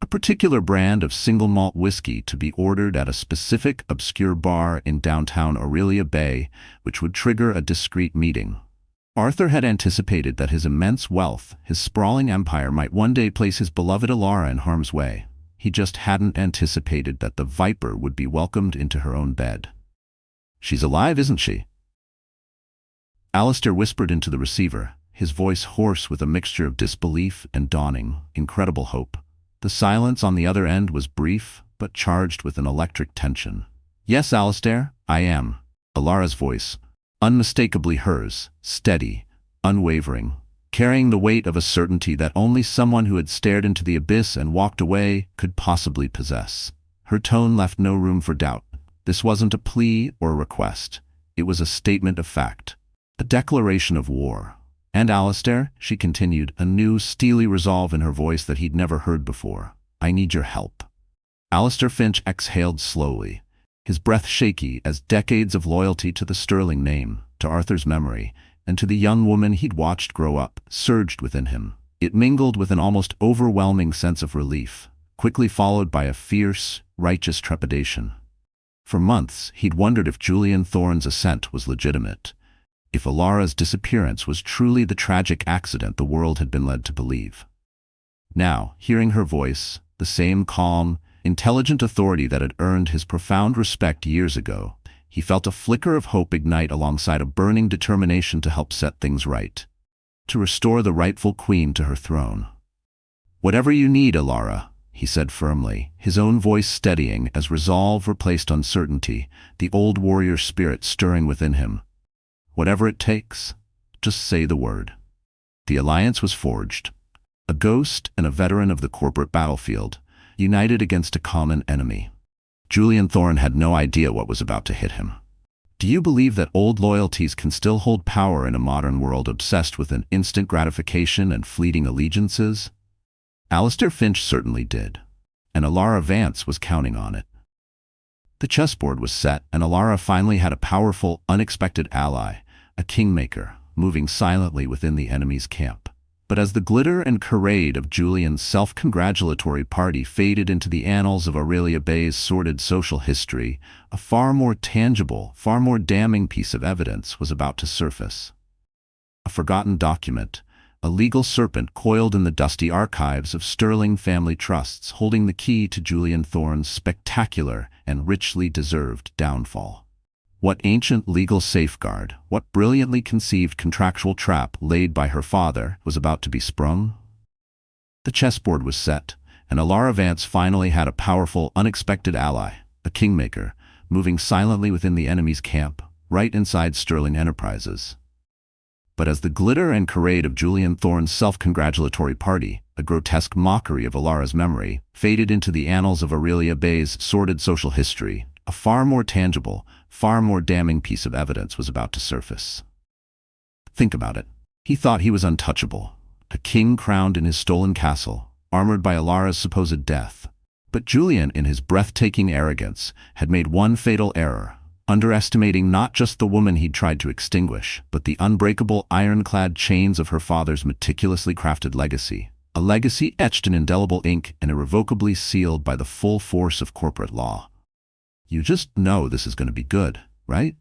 a particular brand of single malt whiskey to be ordered at a specific obscure bar in downtown Aurelia Bay, which would trigger a discreet meeting. Arthur had anticipated that his immense wealth, his sprawling empire, might one day place his beloved Elara in harm's way. He just hadn't anticipated that the Viper would be welcomed into her own bed. "She's alive, isn't she?" Alistair whispered into the receiver, his voice hoarse with a mixture of disbelief and dawning, incredible hope. The silence on the other end was brief, but charged with an electric tension. "Yes, Alistair, I am." Elara's voice, unmistakably hers, steady, unwavering, carrying the weight of a certainty that only someone who had stared into the abyss and walked away could possibly possess. Her tone left no room for doubt. This wasn't a plea or a request. It was a statement of fact. A declaration of war. "And Alistair," she continued, a new, steely resolve in her voice that he'd never heard before, "I need your help." Alistair Finch exhaled slowly, his breath shaky as decades of loyalty to the Sterling name, to Arthur's memory, and to the young woman he'd watched grow up, surged within him. It mingled with an almost overwhelming sense of relief, quickly followed by a fierce, righteous trepidation. For months, he'd wondered if Julian Thorne's ascent was legitimate, if Elara's disappearance was truly the tragic accident the world had been led to believe. Now, hearing her voice, the same calm, intelligent authority that had earned his profound respect years ago, he felt a flicker of hope ignite alongside a burning determination to help set things right, to restore the rightful queen to her throne. "Whatever you need, Elara," he said firmly, his own voice steadying as resolve replaced uncertainty, the old warrior spirit stirring within him. "Whatever it takes, just say the word." The alliance was forged. A ghost and a veteran of the corporate battlefield, united against a common enemy. Julian Thorne had no idea what was about to hit him. Do you believe that old loyalties can still hold power in a modern world obsessed with an instant gratification and fleeting allegiances? Alistair Finch certainly did, and Elara Vance was counting on it. The chessboard was set, and Elara finally had a powerful, unexpected ally, a kingmaker, moving silently within the enemy's camp. But as the glitter and charade of Julian's self-congratulatory party faded into the annals of Aurelia Bay's sordid social history, a far more tangible, far more damning piece of evidence was about to surface. A forgotten document, a legal serpent coiled in the dusty archives of sterling family trusts, holding the key to Julian Thorne's spectacular and richly deserved downfall. What ancient legal safeguard, what brilliantly conceived contractual trap laid by her father was about to be sprung? The chessboard was set, and Elara Vance finally had a powerful, unexpected ally, a kingmaker, moving silently within the enemy's camp, right inside Sterling Enterprises. But as the glitter and charade of Julian Thorne's self-congratulatory party, a grotesque mockery of Elara's memory, faded into the annals of Aurelia Bay's sordid social history, a far more tangible, far more damning piece of evidence was about to surface. Think about it. He thought he was untouchable, a king crowned in his stolen castle, armored by Elara's supposed death. But Julian, in his breathtaking arrogance, had made one fatal error, underestimating not just the woman he'd tried to extinguish, but the unbreakable ironclad chains of her father's meticulously crafted legacy, a legacy etched in indelible ink and irrevocably sealed by the full force of corporate law. You just know this is going to be good, right?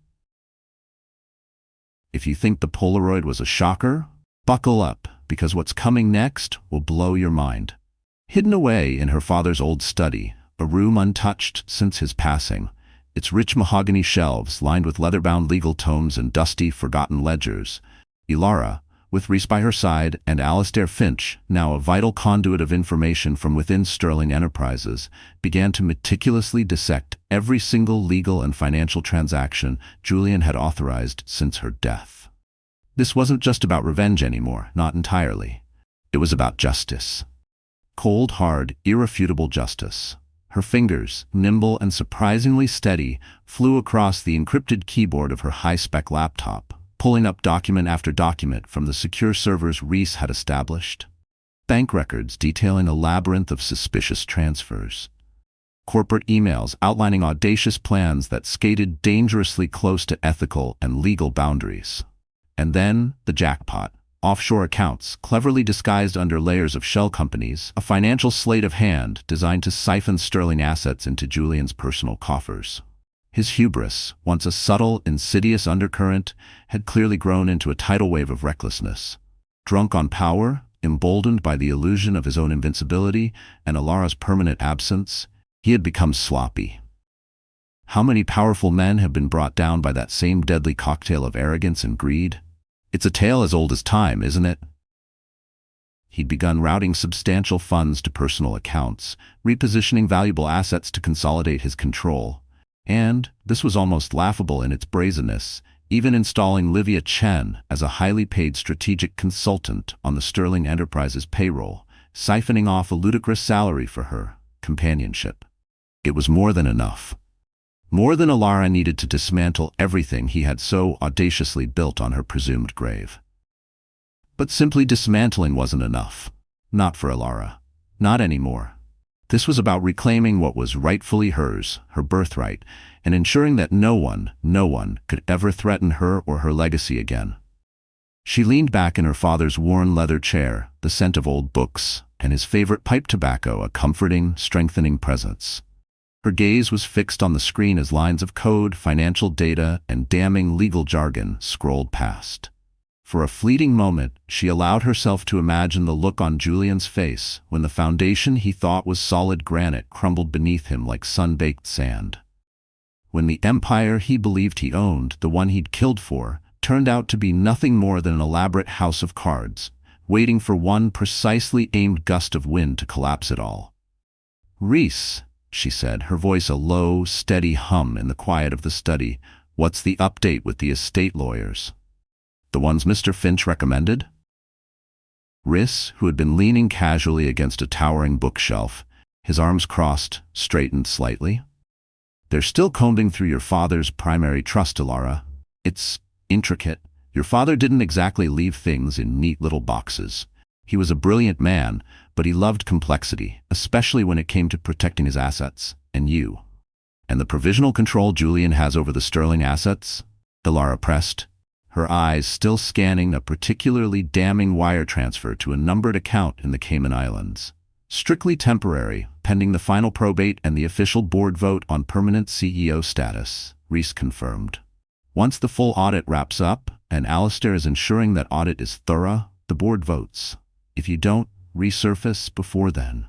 If you think the Polaroid was a shocker, buckle up, because what's coming next will blow your mind. Hidden away in her father's old study, a room untouched since his passing, its rich mahogany shelves lined with leather-bound legal tomes and dusty, forgotten ledgers, Elara, with Reese by her side and Alistair Finch, now a vital conduit of information from within Sterling Enterprises, began to meticulously dissect every single legal and financial transaction Julian had authorized since her death. This wasn't just about revenge anymore, not entirely. It was about justice. Cold, hard, irrefutable justice. Her fingers, nimble and surprisingly steady, flew across the encrypted keyboard of her high-spec laptop, pulling up document after document from the secure servers Reese had established. Bank records detailing a labyrinth of suspicious transfers. Corporate emails outlining audacious plans that skated dangerously close to ethical and legal boundaries. And then, the jackpot. Offshore accounts, cleverly disguised under layers of shell companies, a financial sleight of hand designed to siphon Sterling assets into Julian's personal coffers. His hubris, once a subtle, insidious undercurrent, had clearly grown into a tidal wave of recklessness. Drunk on power, emboldened by the illusion of his own invincibility and Elara's permanent absence, he had become sloppy. How many powerful men have been brought down by that same deadly cocktail of arrogance and greed? It's a tale as old as time, isn't it? He'd begun routing substantial funds to personal accounts, repositioning valuable assets to consolidate his control. And, this was almost laughable in its brazenness, even installing Livia Chen as a highly paid strategic consultant on the Sterling Enterprises payroll, siphoning off a ludicrous salary for her companionship. It was more than enough. More than Elara needed to dismantle everything he had so audaciously built on her presumed grave. But simply dismantling wasn't enough. Not for Elara. Not anymore. This was about reclaiming what was rightfully hers, her birthright, and ensuring that no one could ever threaten her or her legacy again. She leaned back in her father's worn leather chair, the scent of old books, and his favorite pipe tobacco a comforting, strengthening presence. Her gaze was fixed on the screen as lines of code, financial data, and damning legal jargon scrolled past. For a fleeting moment, she allowed herself to imagine the look on Julian's face when the foundation he thought was solid granite crumbled beneath him like sun-baked sand. When the empire he believed he owned, the one he'd killed for, turned out to be nothing more than an elaborate house of cards, waiting for one precisely aimed gust of wind to collapse it all. "Reese," she said, her voice a low, steady hum in the quiet of the study, "what's the update with the estate lawyers? The ones Mr. Finch recommended?" Reese, who had been leaning casually against a towering bookshelf, his arms crossed, straightened slightly. "They're still combing through your father's primary trust, Elara. It's intricate. Your father didn't exactly leave things in neat little boxes. He was a brilliant man, but he loved complexity, especially when it came to protecting his assets, and you. And the provisional control Julian has over the sterling assets?" Elara pressed, her eyes still scanning a particularly damning wire transfer to a numbered account in the Cayman Islands. "Strictly temporary, pending the final probate and the official board vote on permanent CEO status," Reese confirmed. "Once the full audit wraps up, and Alistair is ensuring that audit is thorough, the board votes. If you don't resurface before then."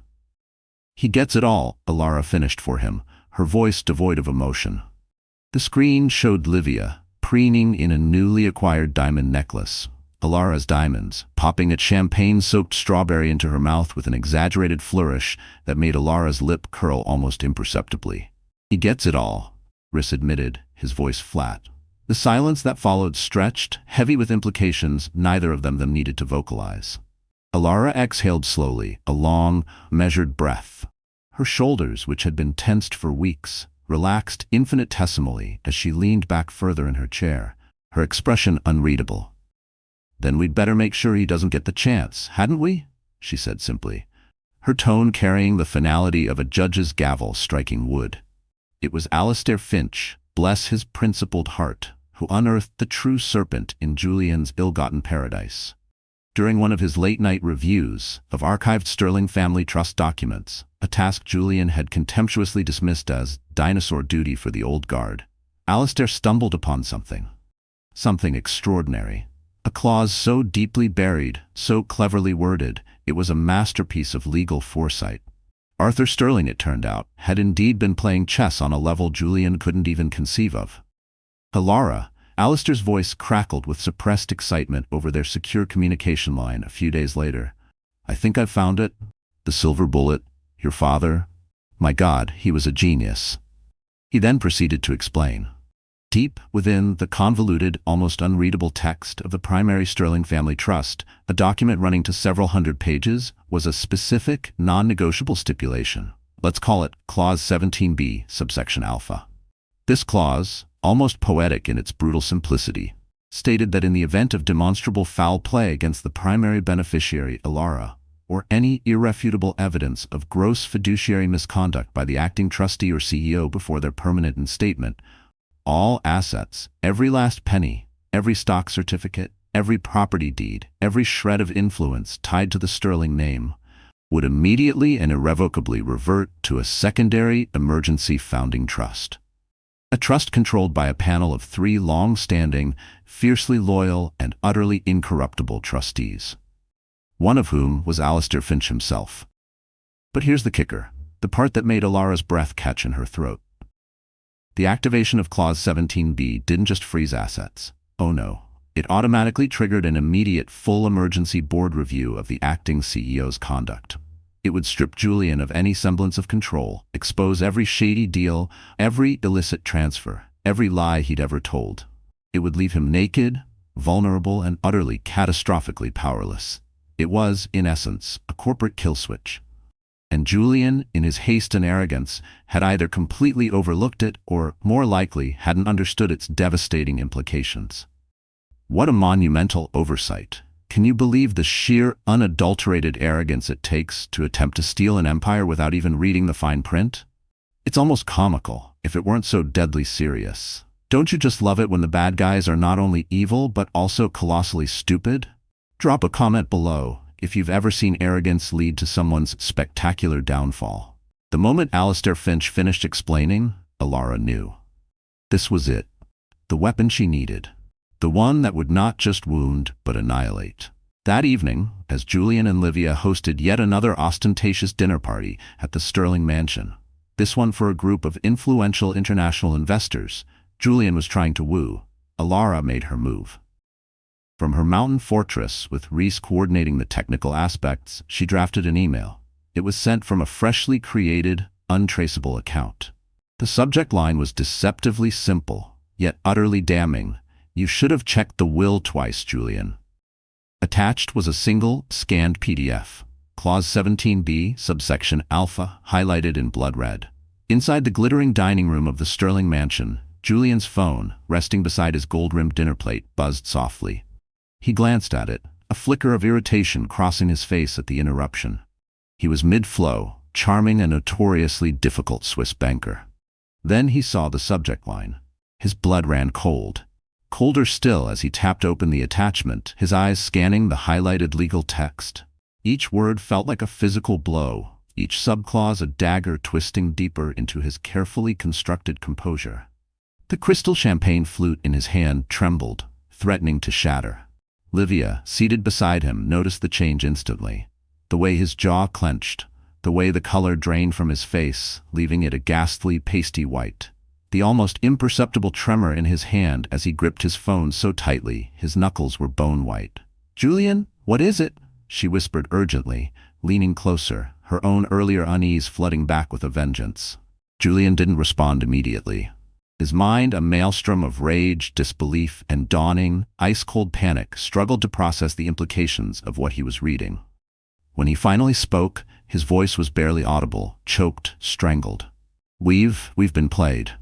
"He gets it all," Elara finished for him, her voice devoid of emotion. The screen showed Livia, preening in a newly acquired diamond necklace, Elara's diamonds, popping a champagne-soaked strawberry into her mouth with an exaggerated flourish that made Elara's lip curl almost imperceptibly. "He gets it all," Rhys admitted, his voice flat. The silence that followed stretched, heavy with implications neither of them needed to vocalize. Elara exhaled slowly, a long, measured breath. Her shoulders, which had been tensed for weeks, relaxed infinitesimally as she leaned back further in her chair, her expression unreadable. "Then we'd better make sure he doesn't get the chance, hadn't we?" she said simply, her tone carrying the finality of a judge's gavel striking wood. It was Alistair Finch, bless his principled heart, who unearthed the true serpent in Julian's ill-gotten paradise. During one of his late-night reviews of archived Sterling family trust documents, a task Julian had contemptuously dismissed as dinosaur duty for the old guard, Alistair stumbled upon something extraordinary. A clause so deeply buried, so cleverly worded, it was a masterpiece of legal foresight. Arthur Sterling, it turned out, had indeed been playing chess on a level Julian couldn't even conceive of. "Elara," Alistair's voice crackled with suppressed excitement over their secure communication line a few days later. "I think I've found it. The silver bullet. Your father. My God, he was a genius." He then proceeded to explain. Deep within the convoluted, almost unreadable text of the primary Sterling family trust, a document running to several hundred pages, was a specific, non-negotiable stipulation. Let's call it Clause 17b, subsection alpha. This clause, almost poetic in its brutal simplicity, stated that in the event of demonstrable foul play against the primary beneficiary, Elara, or any irrefutable evidence of gross fiduciary misconduct by the acting trustee or CEO before their permanent instatement, all assets, every last penny, every stock certificate, every property deed, every shred of influence tied to the Sterling name, would immediately and irrevocably revert to a secondary emergency founding trust. A trust controlled by a panel of 3 long-standing, fiercely loyal, and utterly incorruptible trustees, one of whom was Alistair Finch himself. But here's the kicker, the part that made Elara's breath catch in her throat. The activation of Clause 17b didn't just freeze assets. Oh no. It automatically triggered an immediate full emergency board review of the acting CEO's conduct. It would strip Julian of any semblance of control, expose every shady deal, every illicit transfer, every lie he'd ever told. It would leave him naked, vulnerable, and utterly catastrophically powerless. It was, in essence, a corporate kill switch. And Julian, in his haste and arrogance, had either completely overlooked it or, more likely, hadn't understood its devastating implications. What a monumental oversight. Can you believe the sheer, unadulterated arrogance it takes to attempt to steal an empire without even reading the fine print? It's almost comical, if it weren't so deadly serious. Don't you just love it when the bad guys are not only evil but also colossally stupid? Drop a comment below if you've ever seen arrogance lead to someone's spectacular downfall. The moment Alistair Finch finished explaining, Elara knew. This was it. The weapon she needed. The one that would not just wound, but annihilate. That evening, as Julian and Livia hosted yet another ostentatious dinner party at the Sterling Mansion, this one for a group of influential international investors, Julian was trying to woo. Elara made her move. From her mountain fortress, with Reese coordinating the technical aspects, she drafted an email. It was sent from a freshly created, untraceable account. The subject line was deceptively simple, yet utterly damning. You should have checked the will twice, Julian. Attached was a single, scanned PDF. Clause 17b, subsection alpha, highlighted in blood red. Inside the glittering dining room of the Sterling Mansion, Julian's phone, resting beside his gold-rimmed dinner plate, buzzed softly. He glanced at it, a flicker of irritation crossing his face at the interruption. He was mid-flow, charming and notoriously difficult Swiss banker. Then he saw the subject line. His blood ran cold. Colder still as he tapped open the attachment, his eyes scanning the highlighted legal text. Each word felt like a physical blow, each subclause a dagger twisting deeper into his carefully constructed composure. The crystal champagne flute in his hand trembled, threatening to shatter. Livia, seated beside him, noticed the change instantly. The way his jaw clenched, the way the color drained from his face, leaving it a ghastly, pasty white. The almost imperceptible tremor in his hand as he gripped his phone so tightly, his knuckles were bone-white. "Julian, what is it?" she whispered urgently, leaning closer, her own earlier unease flooding back with a vengeance. Julian didn't respond immediately. His mind, a maelstrom of rage, disbelief, and dawning, ice-cold panic, struggled to process the implications of what he was reading. When he finally spoke, his voice was barely audible, choked, strangled. We've been played."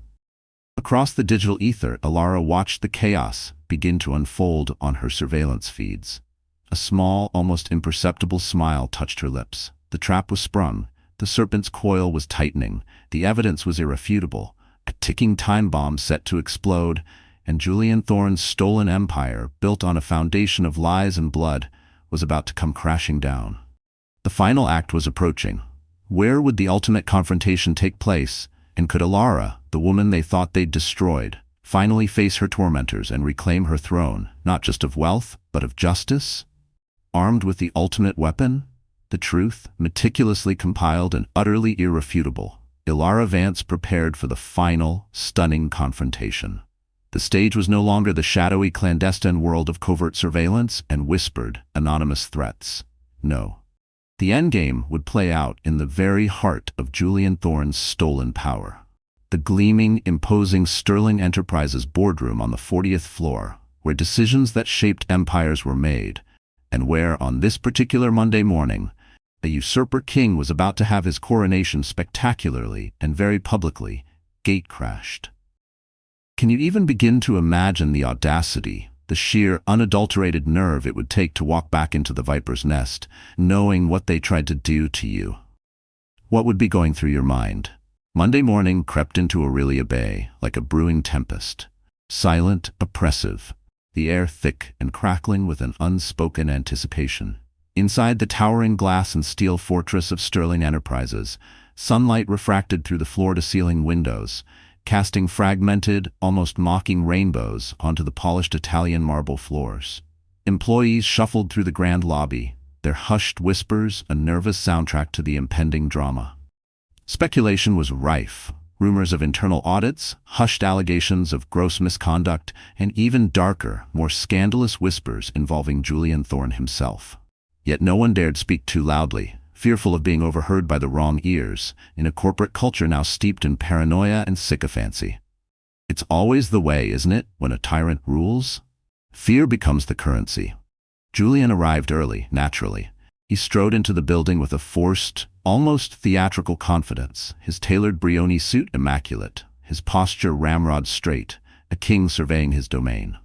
Across the digital ether, Elara watched the chaos begin to unfold on her surveillance feeds. A small, almost imperceptible smile touched her lips. The trap was sprung. The serpent's coil was tightening. The evidence was irrefutable. A ticking time bomb set to explode, and Julian Thorne's stolen empire, built on a foundation of lies and blood, was about to come crashing down. The final act was approaching. Where would the ultimate confrontation take place, and could Elara, the woman they thought they'd destroyed, finally face her tormentors and reclaim her throne, not just of wealth, but of justice? Armed with the ultimate weapon, the truth, meticulously compiled and utterly irrefutable, Elara Vance prepared for the final, stunning confrontation. The stage was no longer the shadowy, clandestine world of covert surveillance and whispered, anonymous threats. No. The endgame would play out in the very heart of Julian Thorne's stolen power. The gleaming, imposing Sterling Enterprises boardroom on the 40th floor, where decisions that shaped empires were made, and where, on this particular Monday morning, a usurper king was about to have his coronation spectacularly and very publicly gate-crashed. Can you even begin to imagine the audacity, the sheer, unadulterated nerve it would take to walk back into the viper's nest, knowing what they tried to do to you? What would be going through your mind? Monday morning crept into Aurelia Bay like a brewing tempest. Silent, oppressive, the air thick and crackling with an unspoken anticipation. Inside the towering glass and steel fortress of Sterling Enterprises, sunlight refracted through the floor-to-ceiling windows, casting fragmented, almost mocking rainbows onto the polished Italian marble floors. Employees shuffled through the grand lobby, their hushed whispers a nervous soundtrack to the impending drama. Speculation was rife. Rumors of internal audits, hushed allegations of gross misconduct, and even darker, more scandalous whispers involving Julian Thorne himself. Yet no one dared speak too loudly, fearful of being overheard by the wrong ears, in a corporate culture now steeped in paranoia and sycophancy. It's always the way, isn't it, when a tyrant rules? Fear becomes the currency. Julian arrived early, naturally. He strode into the building with a forced, almost theatrical confidence, his tailored Brioni suit immaculate, his posture ramrod straight, a king surveying his domain.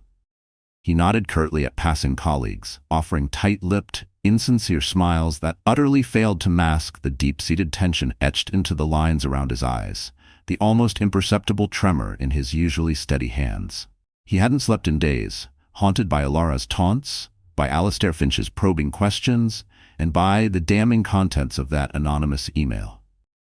He nodded curtly at passing colleagues, offering tight-lipped, insincere smiles that utterly failed to mask the deep-seated tension etched into the lines around his eyes, the almost imperceptible tremor in his usually steady hands. He hadn't slept in days, haunted by Elara's taunts, by Alistair Finch's probing questions, and by the damning contents of that anonymous email.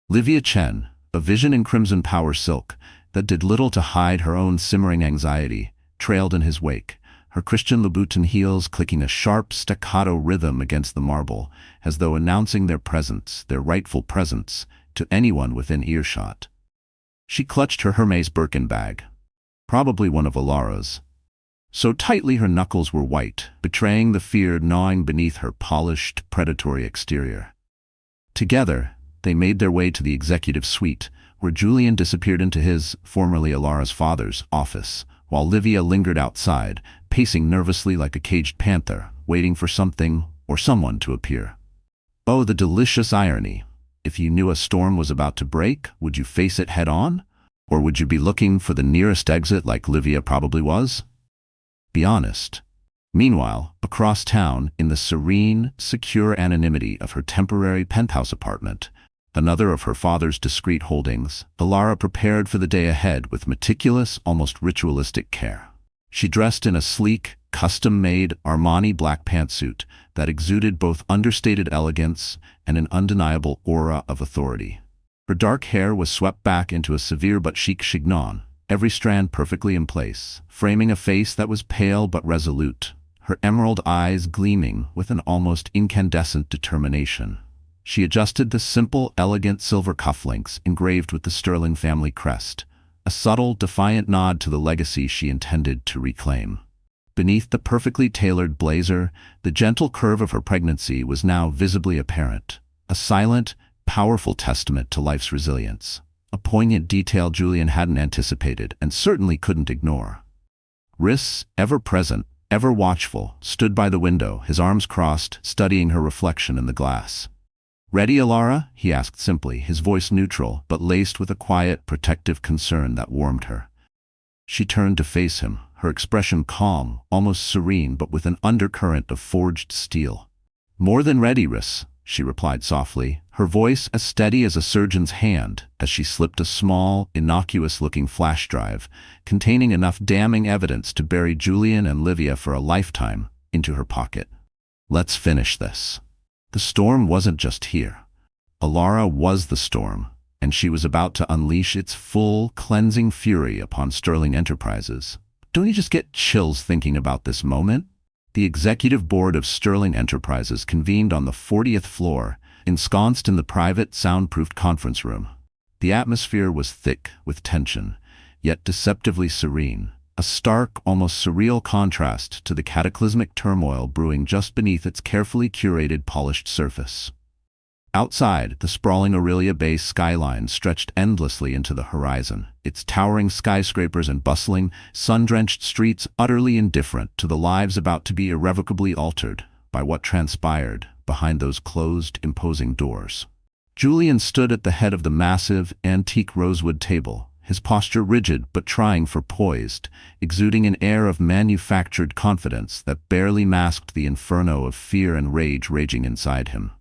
Livia Chen, a vision in crimson power silk that did little to hide her own simmering anxiety, trailed in his wake, her Christian Louboutin heels clicking a sharp staccato rhythm against the marble, as though announcing their presence, their rightful presence, to anyone within earshot. She clutched her Hermes Birkin bag, probably one of Elara's. So tightly her knuckles were white, betraying the fear gnawing beneath her polished, predatory exterior. Together, they made their way to the executive suite, where Julian disappeared into his, formerly Elara's father's, office, while Livia lingered outside, pacing nervously like a caged panther, waiting for something or someone to appear. Oh, the delicious irony. If you knew a storm was about to break, would you face it head-on? Or would you be looking for the nearest exit like Livia probably was? Be honest. Meanwhile, across town, in the serene, secure anonymity of her temporary penthouse apartment, another of her father's discreet holdings, Elara prepared for the day ahead with meticulous, almost ritualistic care. She dressed in a sleek, custom-made Armani black pantsuit that exuded both understated elegance and an undeniable aura of authority. Her dark hair was swept back into a severe but chic chignon, every strand perfectly in place, framing a face that was pale but resolute, her emerald eyes gleaming with an almost incandescent determination. She adjusted the simple, elegant silver cufflinks engraved with the Sterling family crest, a subtle, defiant nod to the legacy she intended to reclaim. Beneath the perfectly tailored blazer, the gentle curve of her pregnancy was now visibly apparent, a silent, powerful testament to life's resilience, a poignant detail Julian hadn't anticipated and certainly couldn't ignore. Rhys, ever present, ever watchful, stood by the window, his arms crossed, studying her reflection in the glass. "Ready, Elara?" he asked simply, his voice neutral but laced with a quiet, protective concern that warmed her. She turned to face him, her expression calm, almost serene but with an undercurrent of forged steel. "More than ready, Rhys," she replied softly, her voice as steady as a surgeon's hand as she slipped a small, innocuous-looking flash drive, containing enough damning evidence to bury Julian and Livia for a lifetime, into her pocket. "Let's finish this." The storm wasn't just here. Elara was the storm, and she was about to unleash its full, cleansing fury upon Sterling Enterprises. Don't you just get chills thinking about this moment? The executive board of Sterling Enterprises convened on the 40th floor, ensconced in the private, soundproofed conference room. The atmosphere was thick with tension, yet deceptively serene, a stark, almost surreal contrast to the cataclysmic turmoil brewing just beneath its carefully curated, polished surface. Outside, the sprawling Aurelia Bay skyline stretched endlessly into the horizon, its towering skyscrapers and bustling, sun-drenched streets utterly indifferent to the lives about to be irrevocably altered by what transpired behind those closed, imposing doors. Julian stood at the head of the massive, antique rosewood table, his posture rigid but trying for poised, exuding an air of manufactured confidence that barely masked the inferno of fear and rage raging inside him.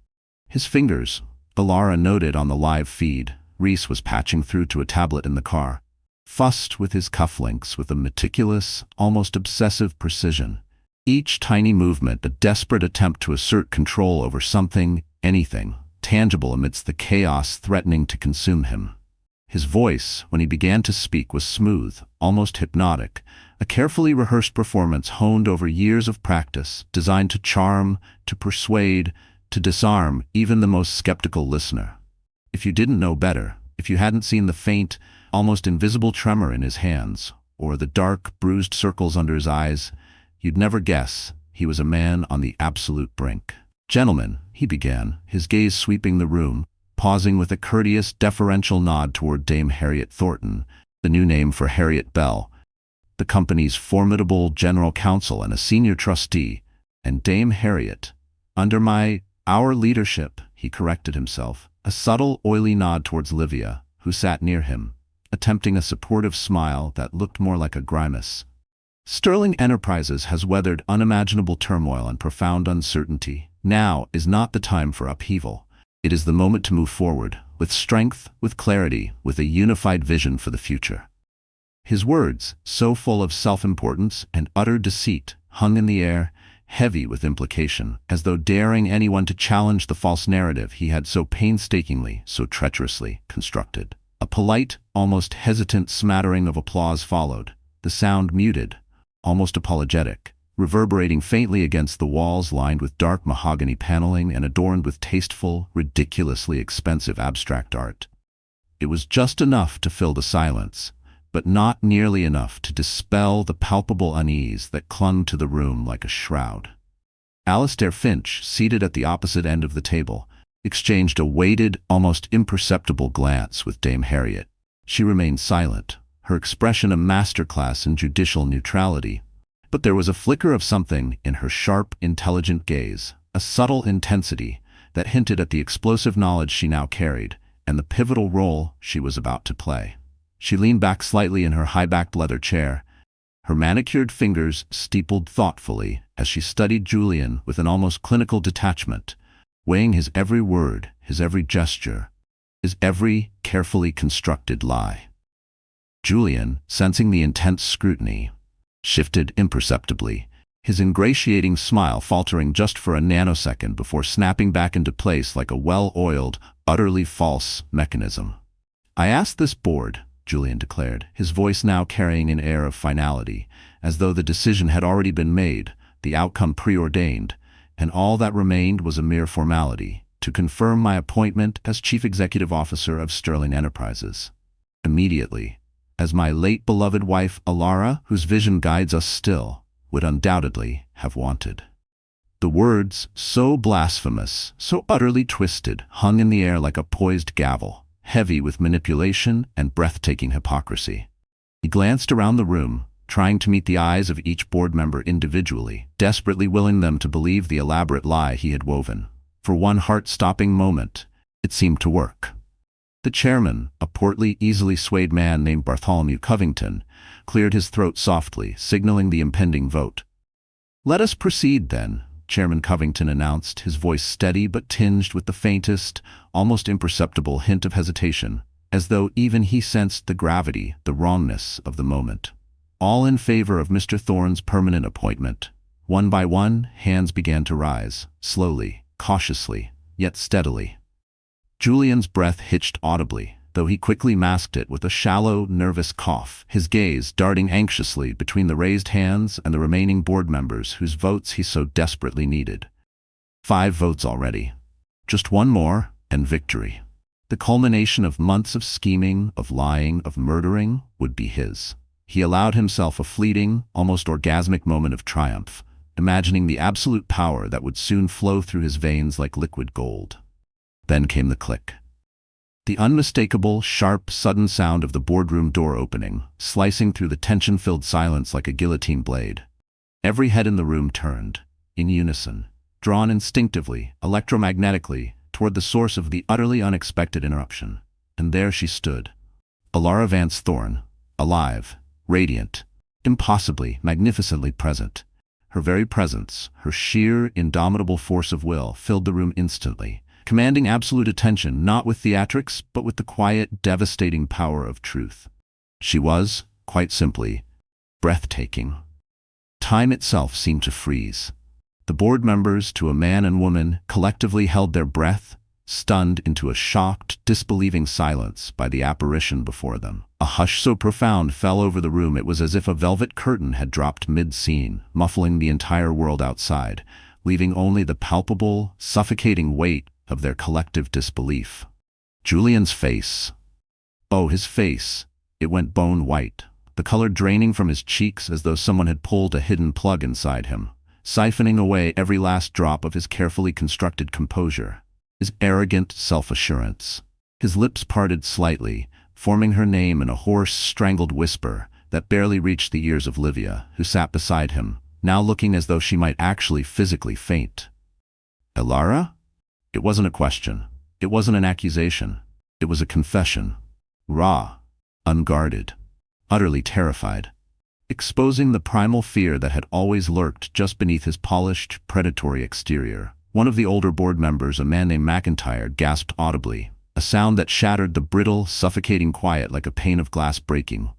His fingers, Elara noted on the live feed, Rhys was patching through to a tablet in the car, fussed with his cufflinks with a meticulous, almost obsessive precision. Each tiny movement a desperate attempt to assert control over something, anything, tangible amidst the chaos threatening to consume him. His voice, when he began to speak, was smooth, almost hypnotic, a carefully rehearsed performance honed over years of practice, designed to charm, to persuade, to disarm even the most skeptical listener. If you didn't know better, if you hadn't seen the faint, almost invisible tremor in his hands, or the dark, bruised circles under his eyes, you'd never guess he was a man on the absolute brink. "Gentlemen," he began, his gaze sweeping the room, pausing with a courteous, deferential nod toward Dame Harriet Thornton, the new name for Harriet Bell, the company's formidable general counsel and a senior trustee, and Dame Harriet, under our leadership, he corrected himself, a subtle, oily nod towards Livia, who sat near him, attempting a supportive smile that looked more like a grimace. "Sterling Enterprises has weathered unimaginable turmoil and profound uncertainty. Now is not the time for upheaval. It is the moment to move forward, with strength, with clarity, with a unified vision for the future." His words, so full of self-importance and utter deceit, hung in the air, heavy with implication, as though daring anyone to challenge the false narrative he had so painstakingly, so treacherously constructed. A polite, almost hesitant smattering of applause followed, the sound muted, almost apologetic, reverberating faintly against the walls lined with dark mahogany paneling and adorned with tasteful, ridiculously expensive abstract art. It was just enough to fill the silence, but not nearly enough to dispel the palpable unease that clung to the room like a shroud. Alistair Finch, seated at the opposite end of the table, exchanged a weighted, almost imperceptible glance with Dame Harriet. She remained silent, her expression a masterclass in judicial neutrality, but there was a flicker of something in her sharp, intelligent gaze, a subtle intensity that hinted at the explosive knowledge she now carried and the pivotal role she was about to play. She leaned back slightly in her high-backed leather chair, her manicured fingers steepled thoughtfully as she studied Julian with an almost clinical detachment, weighing his every word, his every gesture, his every carefully constructed lie. Julian, sensing the intense scrutiny, shifted imperceptibly, his ingratiating smile faltering just for a nanosecond before snapping back into place like a well-oiled, utterly false mechanism. "I asked this board," Julian declared, his voice now carrying an air of finality, as though the decision had already been made, the outcome preordained, and all that remained was a mere formality, to confirm my appointment as Chief Executive Officer of Sterling Enterprises. Immediately, as my late beloved wife Elara, whose vision guides us still, would undoubtedly have wanted. The words, so blasphemous, so utterly twisted, hung in the air like a poised gavel, heavy with manipulation and breathtaking hypocrisy. He glanced around the room, trying to meet the eyes of each board member individually, desperately willing them to believe the elaborate lie he had woven. For one heart-stopping moment, it seemed to work. The chairman, a portly, easily swayed man named Bartholomew Covington, cleared his throat softly, signaling the impending vote. "Let us proceed, then," Chairman Covington announced, his voice steady but tinged with the faintest, almost imperceptible hint of hesitation, as though even he sensed the gravity, the wrongness of the moment. "All in favor of Mr. Thorne's permanent appointment." One by one, hands began to rise, slowly, cautiously, yet steadily. Julian's breath hitched audibly, though he quickly masked it with a shallow, nervous cough, his gaze darting anxiously between the raised hands and the remaining board members whose votes he so desperately needed. 5 votes already. Just one more, and victory. The culmination of months of scheming, of lying, of murdering, would be his. He allowed himself a fleeting, almost orgasmic moment of triumph, imagining the absolute power that would soon flow through his veins like liquid gold. Then came the click. The unmistakable, sharp, sudden sound of the boardroom door opening, slicing through the tension-filled silence like a guillotine blade. Every head in the room turned, in unison, drawn instinctively, electromagnetically, toward the source of the utterly unexpected interruption. And there she stood, Elara Vance Thorne, alive, radiant, impossibly, magnificently present. Her very presence, her sheer, indomitable force of will, filled the room instantly, commanding absolute attention not with theatrics, but with the quiet, devastating power of truth. She was, quite simply, breathtaking. Time itself seemed to freeze. The board members, to a man and woman, collectively held their breath, stunned into a shocked, disbelieving silence by the apparition before them. A hush so profound fell over the room it was as if a velvet curtain had dropped mid-scene, muffling the entire world outside, leaving only the palpable, suffocating weight of their collective disbelief. Julian's face. Oh, his face. It went bone white, the color draining from his cheeks as though someone had pulled a hidden plug inside him, siphoning away every last drop of his carefully constructed composure, his arrogant self-assurance. His lips parted slightly, forming her name in a hoarse, strangled whisper that barely reached the ears of Livia, who sat beside him, now looking as though she might actually physically faint. "Elara?" It wasn't a question. It wasn't an accusation. It was a confession. Raw, unguarded, utterly terrified, exposing the primal fear that had always lurked just beneath his polished, predatory exterior. One of the older board members, a man named McIntyre, gasped audibly, a sound that shattered the brittle, suffocating quiet like a pane of glass breaking.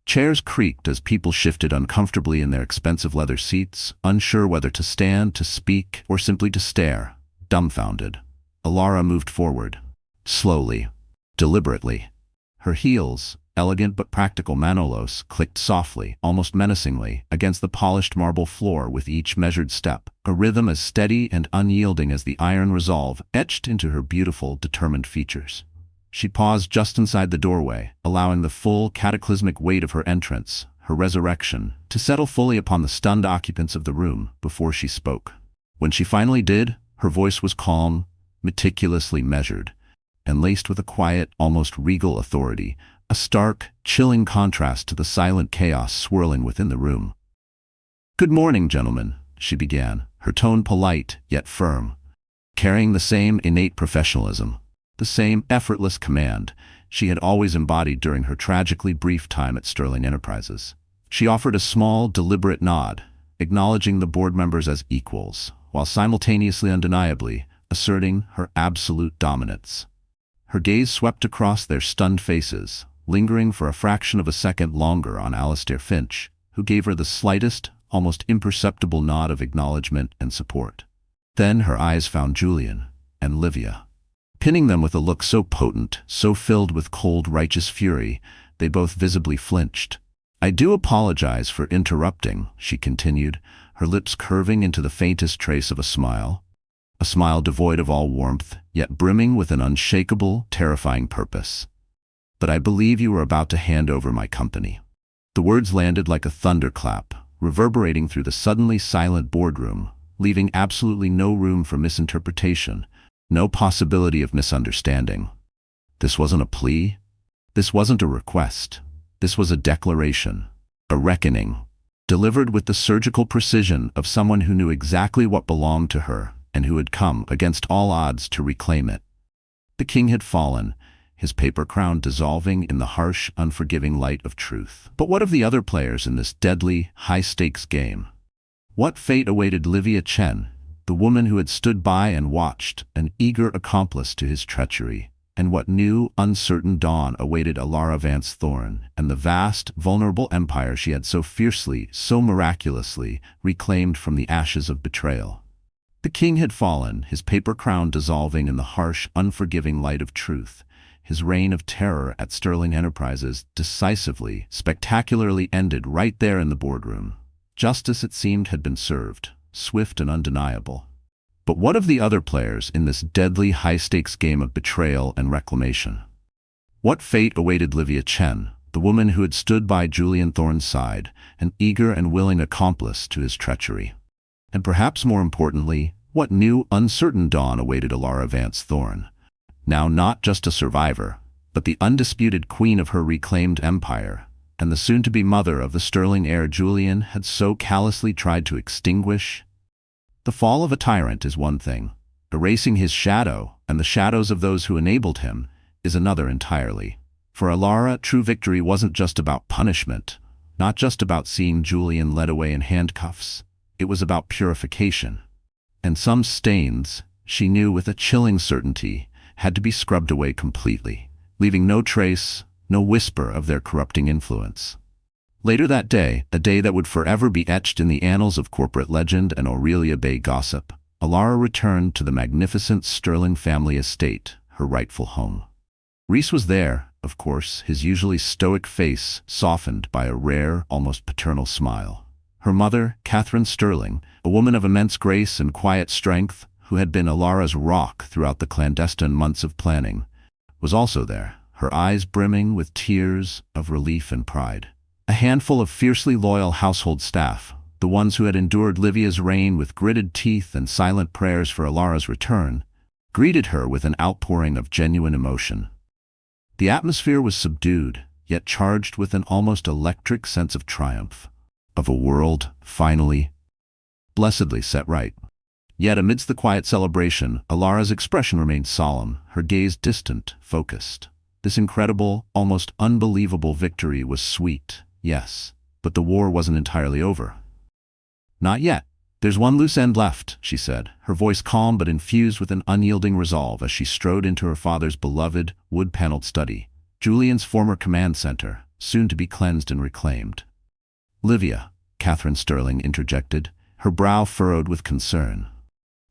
Chairs creaked as people shifted uncomfortably in their expensive leather seats, unsure whether to stand, to speak, or simply to stare, dumbfounded. Elara moved forward, slowly, deliberately. Her heels, elegant but practical Manolos, clicked softly, almost menacingly, against the polished marble floor with each measured step, a rhythm as steady and unyielding as the iron resolve etched into her beautiful, determined features. She paused just inside the doorway, allowing the full, cataclysmic weight of her entrance, her resurrection, to settle fully upon the stunned occupants of the room before she spoke. When she finally did, her voice was calm, meticulously measured, and laced with a quiet, almost regal authority, a stark, chilling contrast to the silent chaos swirling within the room. "Good morning, gentlemen," she began, her tone polite yet firm, carrying the same innate professionalism, the same effortless command she had always embodied during her tragically brief time at Sterling Enterprises. She offered a small, deliberate nod, acknowledging the board members as equals, while simultaneously undeniably asserting her absolute dominance. Her gaze swept across their stunned faces, lingering for a fraction of a second longer on Alistair Finch, who gave her the slightest, almost imperceptible nod of acknowledgement and support. Then her eyes found Julian and Livia. Pinning them with a look so potent, so filled with cold, righteous fury, they both visibly flinched. "I do apologize for interrupting," she continued, her lips curving into the faintest trace of a smile devoid of all warmth, yet brimming with an unshakable, terrifying purpose. "But I believe you are about to hand over my company." The words landed like a thunderclap, reverberating through the suddenly silent boardroom, leaving absolutely no room for misinterpretation, no possibility of misunderstanding. This wasn't a plea. This wasn't a request. This was a declaration, a reckoning, delivered with the surgical precision of someone who knew exactly what belonged to her and who had come, against all odds, to reclaim it. The king had fallen, his paper crown dissolving in the harsh, unforgiving light of truth. But what of the other players in this deadly, high-stakes game? What fate awaited Livia Chen, the woman who had stood by and watched, an eager accomplice to his treachery? And what new, uncertain dawn awaited Elara Vance Thorne and the vast, vulnerable empire she had so fiercely, so miraculously reclaimed from the ashes of betrayal? The king had fallen, his paper crown dissolving in the harsh, unforgiving light of truth. His reign of terror at Sterling Enterprises decisively, spectacularly ended right there in the boardroom. Justice, it seemed, had been served, swift and undeniable. But what of the other players in this deadly, high-stakes game of betrayal and reclamation? What fate awaited Livia Chen, the woman who had stood by Julian Thorne's side, an eager and willing accomplice to his treachery? And perhaps more importantly, what new, uncertain dawn awaited Elara Vance Thorne, now not just a survivor, but the undisputed queen of her reclaimed empire, and the soon-to-be mother of the Sterling heir Julian had so callously tried to extinguish? The fall of a tyrant is one thing. Erasing his shadow, and the shadows of those who enabled him, is another entirely. For Elara, true victory wasn't just about punishment, not just about seeing Julian led away in handcuffs. It was about purification. And some stains, she knew with a chilling certainty, had to be scrubbed away completely, leaving no trace, no whisper of their corrupting influence. Later that day, a day that would forever be etched in the annals of corporate legend and Aurelia Bay gossip, Elara returned to the magnificent Sterling family estate, her rightful home. Rhys was there, of course, his usually stoic face softened by a rare, almost paternal smile. Her mother, Catherine Sterling, a woman of immense grace and quiet strength, who had been Elara's rock throughout the clandestine months of planning, was also there, her eyes brimming with tears of relief and pride. A handful of fiercely loyal household staff, the ones who had endured Livia's reign with gritted teeth and silent prayers for Elara's return, greeted her with an outpouring of genuine emotion. The atmosphere was subdued, yet charged with an almost electric sense of triumph, of a world, finally, blessedly set right. Yet amidst the quiet celebration, Elara's expression remained solemn, her gaze distant, focused. This incredible, almost unbelievable victory was sweet, yes, but the war wasn't entirely over. "Not yet. There's one loose end left," she said, her voice calm but infused with an unyielding resolve as she strode into her father's beloved, wood-paneled study, Julian's former command center, soon to be cleansed and reclaimed. "Livia," Catherine Sterling interjected, her brow furrowed with concern.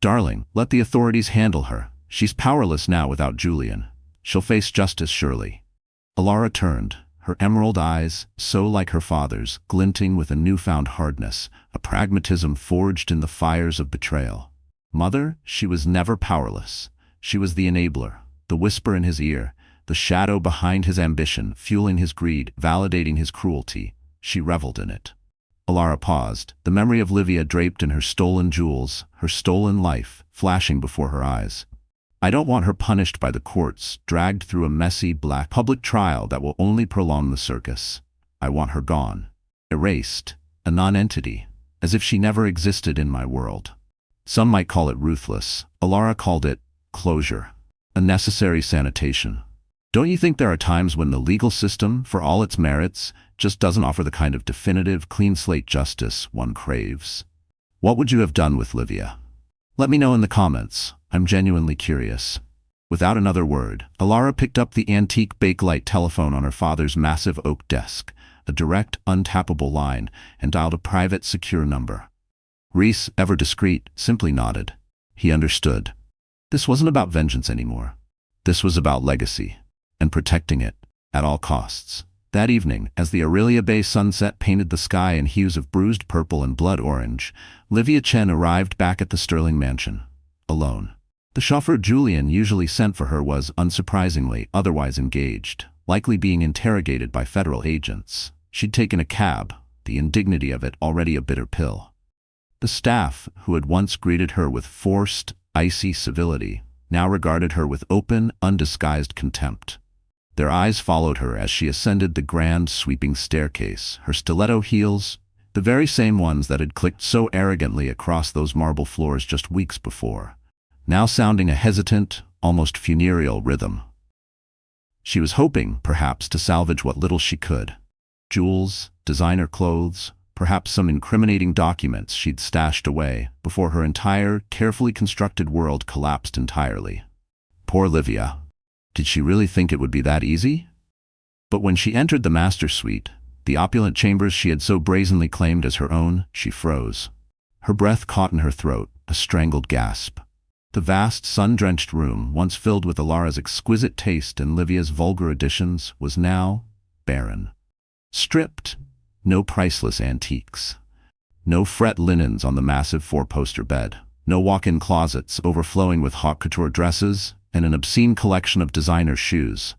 "Darling, let the authorities handle her. She's powerless now without Julian. She'll face justice surely." Elara turned, her emerald eyes, so like her father's, glinting with a newfound hardness, a pragmatism forged in the fires of betrayal. "Mother, she was never powerless. She was the enabler, the whisper in his ear, the shadow behind his ambition, fueling his greed, validating his cruelty. She reveled in it." Elara paused, the memory of Livia draped in her stolen jewels, her stolen life, flashing before her eyes. "I don't want her punished by the courts, dragged through a messy, black public trial that will only prolong the circus. I want her gone, erased, a non-entity, as if she never existed in my world." Some might call it ruthless. Elara called it closure, a necessary sanitation. Don't you think there are times when the legal system, for all its merits, just doesn't offer the kind of definitive, clean-slate justice one craves? What would you have done with Livia? Let me know in the comments. I'm genuinely curious. Without another word, Elara picked up the antique Bakelite telephone on her father's massive oak desk, a direct, untappable line, and dialed a private, secure number. Reese, ever discreet, simply nodded. He understood. This wasn't about vengeance anymore. This was about legacy, and protecting it, at all costs. That evening, as the Aurelia Bay sunset painted the sky in hues of bruised purple and blood orange, Livia Chen arrived back at the Sterling mansion, alone. The chauffeur Julian usually sent for her was, unsurprisingly, otherwise engaged, likely being interrogated by federal agents. She'd taken a cab, the indignity of it already a bitter pill. The staff, who had once greeted her with forced, icy civility, now regarded her with open, undisguised contempt. Their eyes followed her as she ascended the grand, sweeping staircase, her stiletto heels, the very same ones that had clicked so arrogantly across those marble floors just weeks before, now sounding a hesitant, almost funereal rhythm. She was hoping, perhaps, to salvage what little she could. Jewels, designer clothes, perhaps some incriminating documents she'd stashed away before her entire, carefully constructed world collapsed entirely. Poor Livia. Did she really think it would be that easy? But when she entered the master suite, the opulent chambers she had so brazenly claimed as her own, she froze. Her breath caught in her throat, a strangled gasp. The vast, sun-drenched room, once filled with Elara's exquisite taste and Livia's vulgar additions, was now barren. Stripped, no priceless antiques. No fret linens on the massive four-poster bed. No walk-in closets overflowing with haute couture dresses and an obscene collection of designer shoes.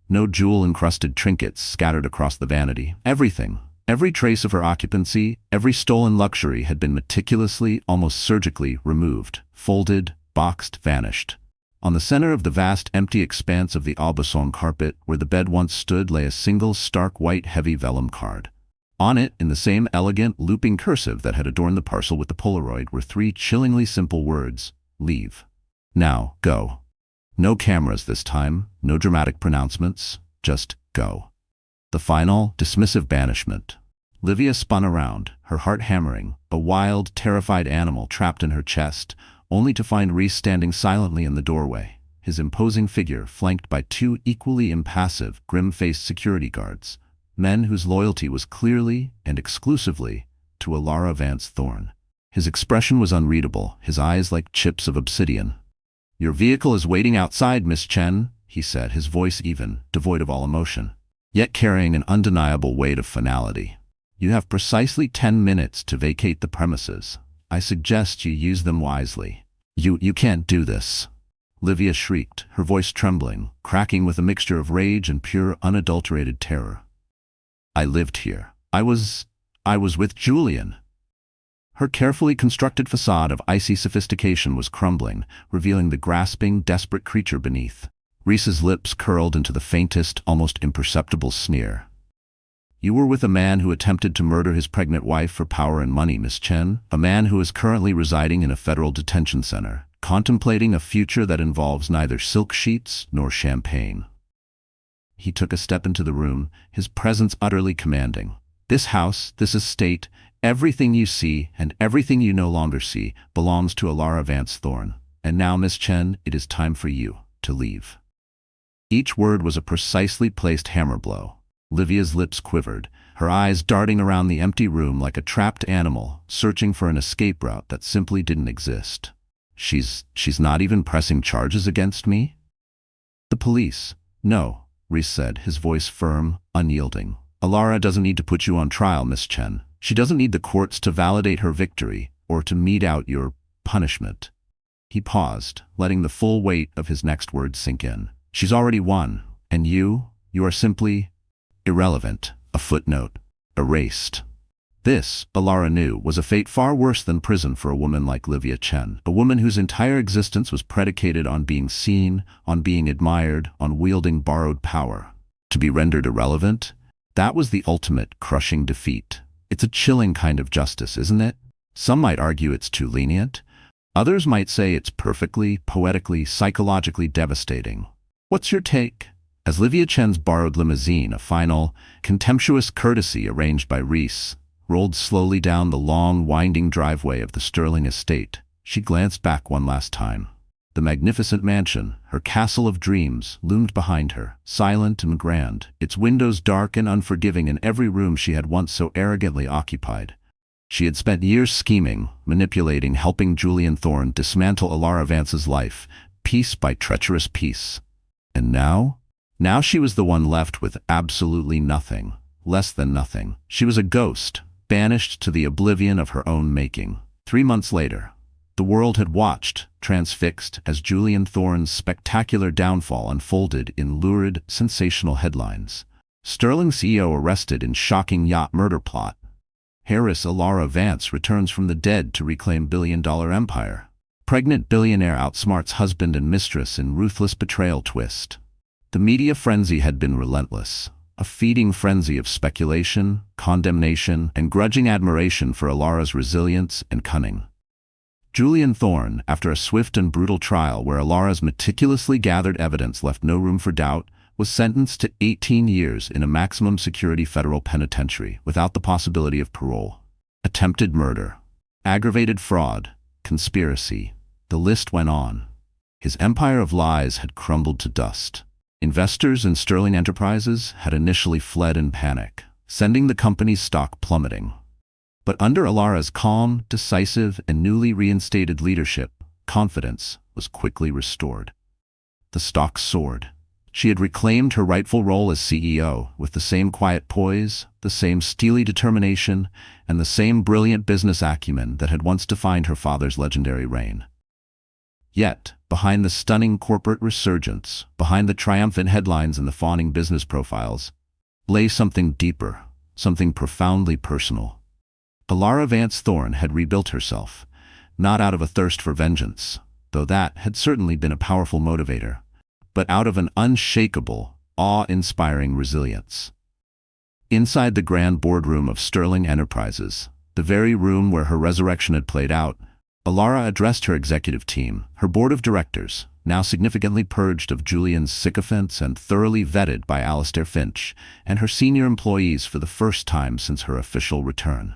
No jewel-encrusted trinkets scattered across the vanity. Everything, every trace of her occupancy, every stolen luxury had been meticulously, almost surgically, removed, folded, boxed, vanished. On the center of the vast, empty expanse of the Aubusson carpet, where the bed once stood, lay a single, stark white, heavy vellum card. On it, in the same elegant, looping cursive that had adorned the parcel with the Polaroid, were three chillingly simple words: leave. Now, go. No cameras this time, no dramatic pronouncements, just go. The final, dismissive banishment. Livia spun around, her heart hammering, a wild, terrified animal trapped in her chest, only to find Reese standing silently in the doorway, his imposing figure flanked by two equally impassive, grim-faced security guards, men whose loyalty was clearly and exclusively to Elara Vance Thorne. His expression was unreadable, his eyes like chips of obsidian. "Your vehicle is waiting outside, Miss Chen," he said, his voice even, devoid of all emotion, yet carrying an undeniable weight of finality. "You have precisely 10 minutes to vacate the premises. I suggest you use them wisely." You can't do this," Livia shrieked, her voice trembling, cracking with a mixture of rage and pure, unadulterated terror. "I lived here. I was with Julian." Her carefully constructed facade of icy sophistication was crumbling, revealing the grasping, desperate creature beneath. Reese's lips curled into the faintest, almost imperceptible sneer. "You were with a man who attempted to murder his pregnant wife for power and money, Miss Chen, a man who is currently residing in a federal detention center, contemplating a future that involves neither silk sheets nor champagne." He took a step into the room, his presence utterly commanding. "This house, this estate, everything you see and everything you no longer see belongs to Elara Vance Thorne. And now, Miss Chen, it is time for you to leave." Each word was a precisely placed hammer blow. Livia's lips quivered, her eyes darting around the empty room like a trapped animal, searching for an escape route that simply didn't exist. She's not even pressing charges against me? The police. No, Reese said, his voice firm, unyielding. Elara doesn't need to put you on trial, Miss Chen. She doesn't need the courts to validate her victory or to mete out your punishment. He paused, letting the full weight of his next words sink in. She's already won, and you are simply irrelevant, a footnote, erased. This, Elara knew, was a fate far worse than prison for a woman like Livia Chen, a woman whose entire existence was predicated on being seen, on being admired, on wielding borrowed power. To be rendered irrelevant? That was the ultimate, crushing defeat. It's a chilling kind of justice, isn't it? Some might argue it's too lenient. Others might say it's perfectly, poetically, psychologically devastating. What's your take? As Livia Chen's borrowed limousine, a final, contemptuous courtesy arranged by Reese, rolled slowly down the long, winding driveway of the Sterling estate, she glanced back one last time. The magnificent mansion, her castle of dreams, loomed behind her, silent and grand, its windows dark and unforgiving in every room she had once so arrogantly occupied. She had spent years scheming, manipulating, helping Julian Thorne dismantle Elara Vance's life, piece by treacherous piece. And now? Now she was the one left with absolutely nothing, less than nothing. She was a ghost, banished to the oblivion of her own making. 3 months later, the world had watched, transfixed, as Julian Thorne's spectacular downfall unfolded in lurid, sensational headlines. Sterling CEO arrested in shocking yacht murder plot. Heiress Elara Vance returns from the dead to reclaim billion-dollar empire. Pregnant billionaire outsmarts husband and mistress in ruthless betrayal twist. The media frenzy had been relentless. A feeding frenzy of speculation, condemnation, and grudging admiration for Elara's resilience and cunning. Julian Thorne, after a swift and brutal trial where Elara's meticulously gathered evidence left no room for doubt, was sentenced to 18 years in a maximum security federal penitentiary without the possibility of parole. Attempted murder, aggravated fraud, conspiracy. The list went on. His empire of lies had crumbled to dust. Investors in Sterling Enterprises had initially fled in panic, sending the company's stock plummeting. But under Elara's calm, decisive, and newly reinstated leadership, confidence was quickly restored. The stock soared. She had reclaimed her rightful role as CEO with the same quiet poise, the same steely determination, and the same brilliant business acumen that had once defined her father's legendary reign. Yet, behind the stunning corporate resurgence, behind the triumphant headlines and the fawning business profiles, lay something deeper, something profoundly personal. Elara Vance Thorne had rebuilt herself, not out of a thirst for vengeance, though that had certainly been a powerful motivator, but out of an unshakable, awe-inspiring resilience. Inside the grand boardroom of Sterling Enterprises, the very room where her resurrection had played out, Elara addressed her executive team, her board of directors, now significantly purged of Julian's sycophants and thoroughly vetted by Alistair Finch, and her senior employees for the first time since her official return.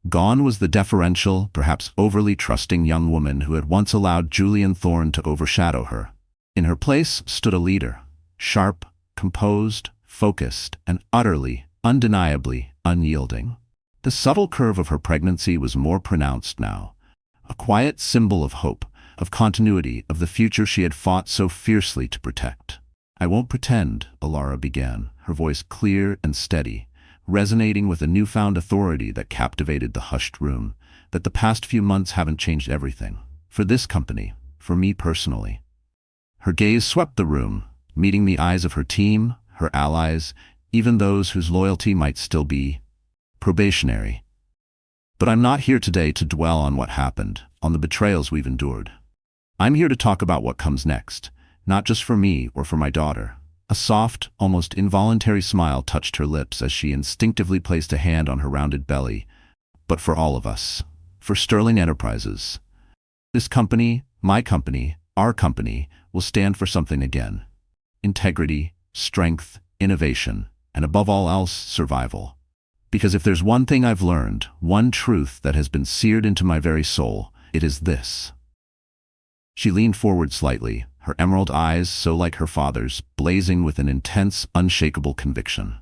Gone was the deferential, perhaps overly trusting young woman who had once allowed Julian Thorne to overshadow her. In her place stood a leader, sharp, composed, focused, and utterly, undeniably unyielding. The subtle curve of her pregnancy was more pronounced now, a quiet symbol of hope, of continuity, of the future she had fought so fiercely to protect. "I won't pretend," Elara began, her voice clear and steady, resonating with a newfound authority that captivated the hushed room, "that the past few months haven't changed everything. For this company, for me personally." Her gaze swept the room, meeting the eyes of her team, her allies, even those whose loyalty might still be probationary. "But I'm not here today to dwell on what happened, on the betrayals we've endured. I'm here to talk about what comes next, not just for me or for my daughter." A soft, almost involuntary smile touched her lips as she instinctively placed a hand on her rounded belly. "But for all of us. For Sterling Enterprises. This company, my company, our company, will stand for something again. Integrity, strength, innovation, and above all else, survival. Because if there's one thing I've learned, one truth that has been seared into my very soul, it is this." She leaned forward slightly, her emerald eyes, so like her father's, blazing with an intense, unshakable conviction.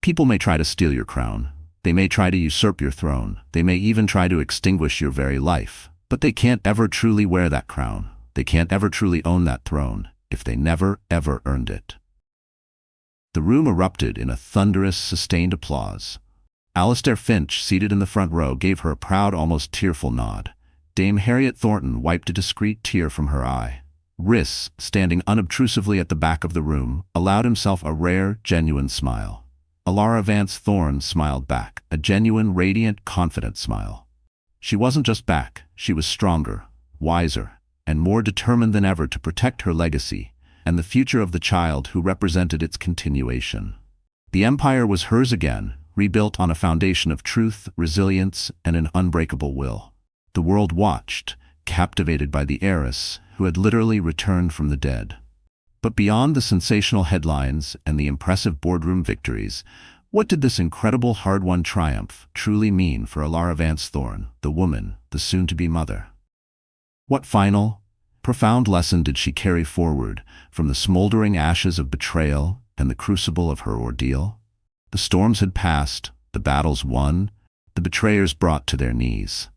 People may try to steal your crown. They may try to usurp your throne. They may even try to extinguish your very life. But they can't ever truly wear that crown. They can't ever truly own that throne if they never, ever earned it. The room erupted in a thunderous, sustained applause. Alistair Finch, seated in the front row, gave her a proud, almost tearful nod. Dame Harriet Thornton wiped a discreet tear from her eye. Rhys, standing unobtrusively at the back of the room, allowed himself a rare, genuine smile. Elara Vance Thorne smiled back, a genuine, radiant, confident smile. She wasn't just back, she was stronger, wiser, and more determined than ever to protect her legacy and the future of the child who represented its continuation. The empire was hers again, rebuilt on a foundation of truth, resilience, and an unbreakable will. The world watched, captivated by the heiress who had literally returned from the dead. But beyond the sensational headlines and the impressive boardroom victories, what did this incredible hard-won triumph truly mean for Elara Vance Thorne, the woman, the soon-to-be mother? What final, profound lesson did she carry forward from the smoldering ashes of betrayal and the crucible of her ordeal? The storms had passed, the battles won, the betrayers brought to their knees.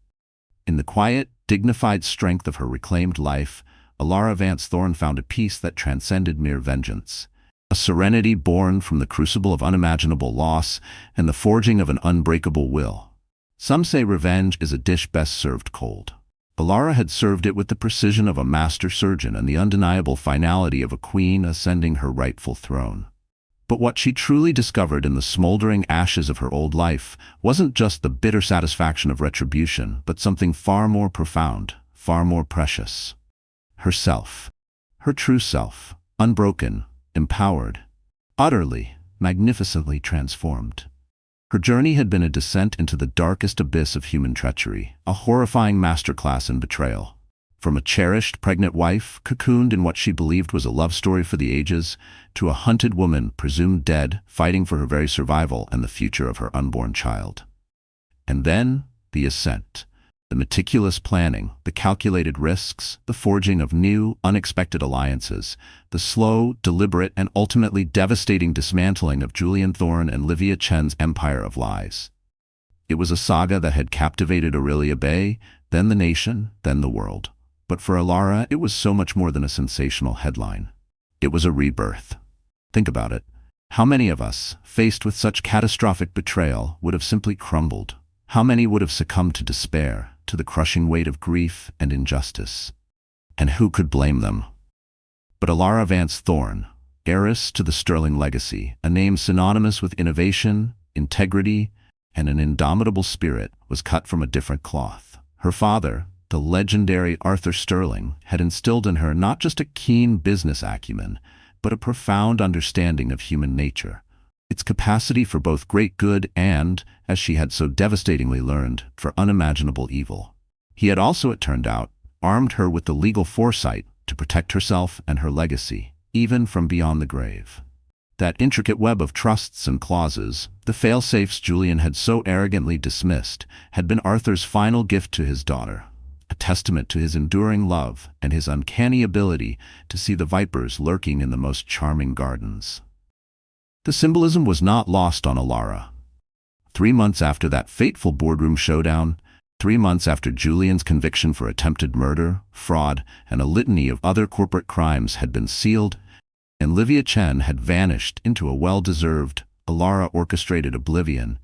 In the quiet, dignified strength of her reclaimed life, Elara Vance Thorne found a peace that transcended mere vengeance, a serenity born from the crucible of unimaginable loss and the forging of an unbreakable will. Some say revenge is a dish best served cold. Elara had served it with the precision of a master surgeon and the undeniable finality of a queen ascending her rightful throne. But what she truly discovered in the smoldering ashes of her old life wasn't just the bitter satisfaction of retribution, but something far more profound, far more precious. Herself. Her true self, unbroken, empowered, utterly, magnificently transformed. Her journey had been a descent into the darkest abyss of human treachery, a horrifying masterclass in betrayal. From a cherished pregnant wife, cocooned in what she believed was a love story for the ages, to a hunted woman presumed dead, fighting for her very survival and the future of her unborn child. And then, the ascent. The meticulous planning, the calculated risks, the forging of new, unexpected alliances, the slow, deliberate, and ultimately devastating dismantling of Julian Thorne and Livia Chen's empire of lies. It was a saga that had captivated Aurelia Bay, then the nation, then the world. But for Elara, it was so much more than a sensational headline. It was a rebirth. Think about it. How many of us, faced with such catastrophic betrayal, would have simply crumbled? How many would have succumbed to despair, to the crushing weight of grief and injustice? And who could blame them? But Elara Vance Thorne, heiress to the sterling legacy, a name synonymous with innovation, integrity, and an indomitable spirit, was cut from a different cloth. Her father, the legendary Arthur Sterling, had instilled in her not just a keen business acumen, but a profound understanding of human nature, its capacity for both great good and, as she had so devastatingly learned, for unimaginable evil. He had also, it turned out, armed her with the legal foresight to protect herself and her legacy, even from beyond the grave. That intricate web of trusts and clauses, the fail-safes Julian had so arrogantly dismissed, had been Arthur's final gift to his daughter, a testament to his enduring love and his uncanny ability to see the vipers lurking in the most charming gardens. The symbolism was not lost on Elara. 3 months after that fateful boardroom showdown, 3 months after Julian's conviction for attempted murder, fraud, and a litany of other corporate crimes had been sealed, and Livia Chen had vanished into a well-deserved, Elara-orchestrated oblivion,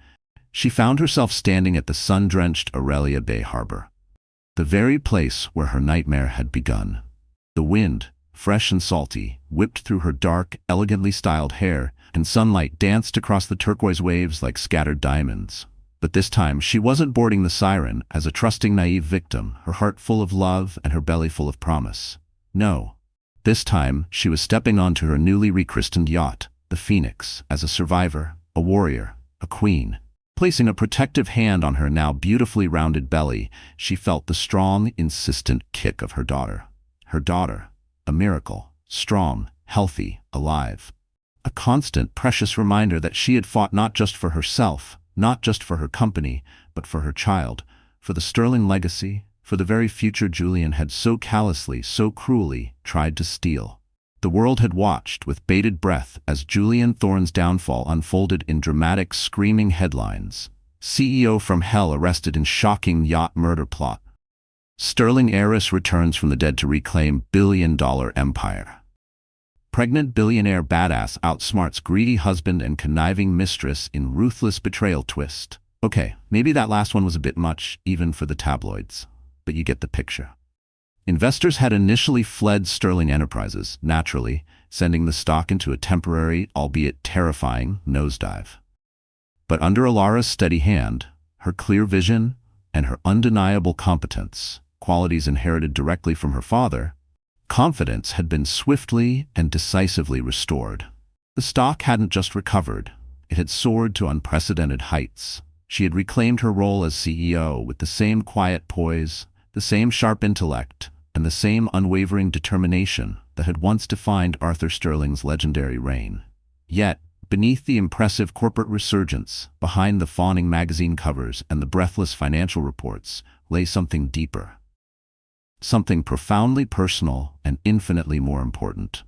she found herself standing at the sun-drenched Aurelia Bay Harbor, the very place where her nightmare had begun. The wind, fresh and salty, whipped through her dark, elegantly styled hair, and sunlight danced across the turquoise waves like scattered diamonds. But this time she wasn't boarding the Siren as a trusting, naive victim, her heart full of love and her belly full of promise. No. This time she was stepping onto her newly rechristened yacht, the Phoenix, as a survivor, a warrior, a queen. Placing a protective hand on her now beautifully rounded belly, she felt the strong, insistent kick of her daughter. Her daughter, a miracle, strong, healthy, alive. A constant, precious reminder that she had fought not just for herself, not just for her company, but for her child, for the sterling legacy, for the very future Julian had so callously, so cruelly tried to steal. The world had watched with bated breath as Julian Thorne's downfall unfolded in dramatic, screaming headlines. CEO from hell arrested in shocking yacht murder plot. Sterling heiress returns from the dead to reclaim billion-dollar empire. Pregnant billionaire badass outsmarts greedy husband and conniving mistress in ruthless betrayal twist. Okay, maybe that last one was a bit much, even for the tabloids, but you get the picture. Investors had initially fled Sterling Enterprises, naturally, sending the stock into a temporary, albeit terrifying, nosedive. But under Elara's steady hand, her clear vision, and her undeniable competence, qualities inherited directly from her father, confidence had been swiftly and decisively restored. The stock hadn't just recovered, it had soared to unprecedented heights. She had reclaimed her role as CEO with the same quiet poise, the same sharp intellect, and the same unwavering determination that had once defined Arthur Sterling's legendary reign. Yet, beneath the impressive corporate resurgence, behind the fawning magazine covers and the breathless financial reports, lay something deeper. Something profoundly personal and infinitely more important.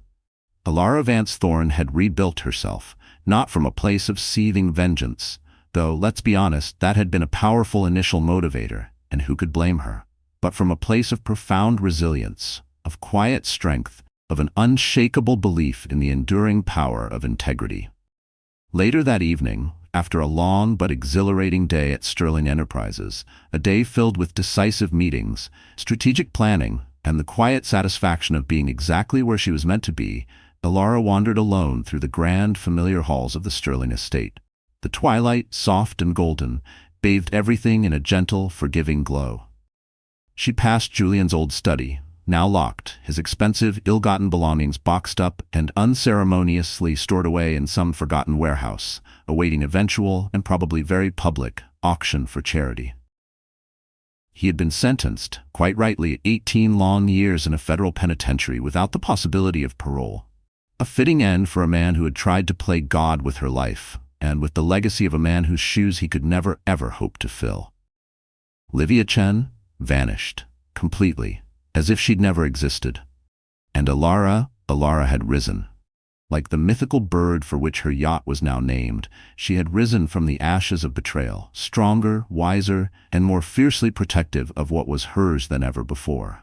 Elara Vance Thorne had rebuilt herself, not from a place of seething vengeance, though, let's be honest, that had been a powerful initial motivator, and who could blame her? But from a place of profound resilience, of quiet strength, of an unshakable belief in the enduring power of integrity. Later that evening, after a long but exhilarating day at Sterling Enterprises, a day filled with decisive meetings, strategic planning, and the quiet satisfaction of being exactly where she was meant to be, Elara wandered alone through the grand, familiar halls of the Sterling estate. The twilight, soft and golden, bathed everything in a gentle, forgiving glow. She passed Julian's old study, now locked, his expensive, ill-gotten belongings boxed up and unceremoniously stored away in some forgotten warehouse, awaiting eventual, and probably very public, auction for charity. He had been sentenced, quite rightly, 18 long years in a federal penitentiary without the possibility of parole. A fitting end for a man who had tried to play God with her life, and with the legacy of a man whose shoes he could never ever hope to fill. Livia Chen vanished, completely, as if she'd never existed. And Elara had risen. Like the mythical bird for which her yacht was now named, she had risen from the ashes of betrayal, stronger, wiser, and more fiercely protective of what was hers than ever before.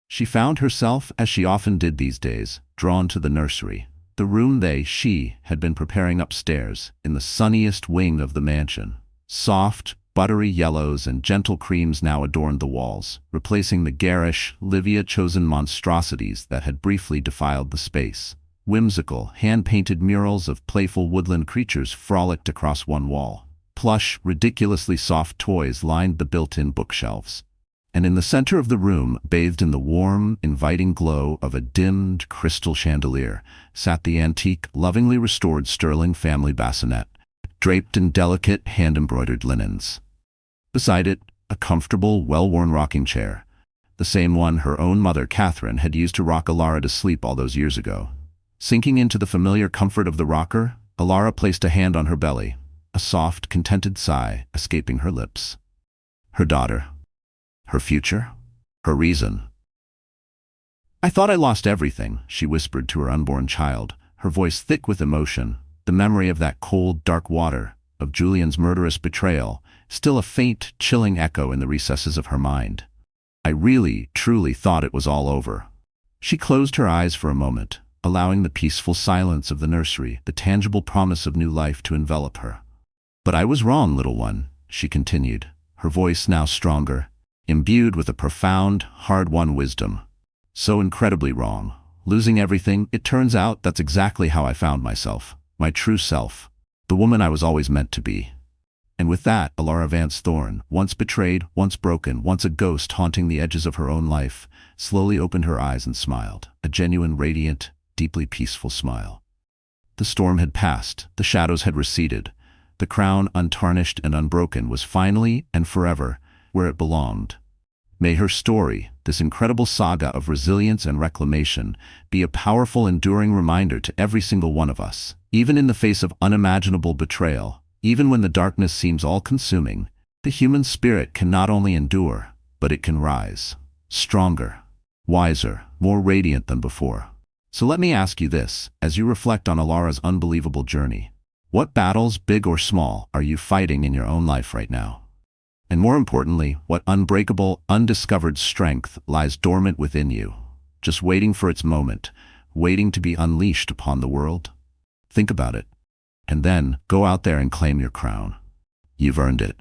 She found herself, as she often did these days, drawn to the nursery, the room she had been preparing upstairs, in the sunniest wing of the mansion. Soft, buttery yellows and gentle creams now adorned the walls, replacing the garish, Livia-chosen monstrosities that had briefly defiled the space. Whimsical, hand-painted murals of playful woodland creatures frolicked across one wall. Plush, ridiculously soft toys lined the built-in bookshelves. And in the center of the room, bathed in the warm, inviting glow of a dimmed crystal chandelier, sat the antique, lovingly restored Sterling family bassinet, draped in delicate, hand-embroidered linens. Beside it, a comfortable, well-worn rocking chair, the same one her own mother, Catherine, had used to rock Elara to sleep all those years ago. Sinking into the familiar comfort of the rocker, Elara placed a hand on her belly, a soft, contented sigh escaping her lips. Her daughter. Her future. Her reason. "I thought I lost everything," she whispered to her unborn child, her voice thick with emotion, the memory of that cold, dark water, of Julian's murderous betrayal, still a faint, chilling echo in the recesses of her mind. "I really, truly thought it was all over." She closed her eyes for a moment, allowing the peaceful silence of the nursery, the tangible promise of new life to envelop her. "But I was wrong, little one," she continued, her voice now stronger, imbued with a profound, hard-won wisdom. "So incredibly wrong. Losing everything, it turns out that's exactly how I found myself, my true self, the woman I was always meant to be." And with that, Elara Vance Thorne, once betrayed, once broken, once a ghost haunting the edges of her own life, slowly opened her eyes and smiled, a genuine, radiant, deeply peaceful smile. The storm had passed, the shadows had receded, the crown, untarnished and unbroken, was finally and forever where it belonged. May her story, this incredible saga of resilience and reclamation, be a powerful, enduring reminder to every single one of us. Even in the face of unimaginable betrayal, even when the darkness seems all-consuming, the human spirit can not only endure, but it can rise. Stronger, wiser, more radiant than before. So let me ask you this, as you reflect on Elara's unbelievable journey. What battles, big or small, are you fighting in your own life right now? And more importantly, what unbreakable, undiscovered strength lies dormant within you, just waiting for its moment, waiting to be unleashed upon the world? Think about it. And then, go out there and claim your crown. You've earned it.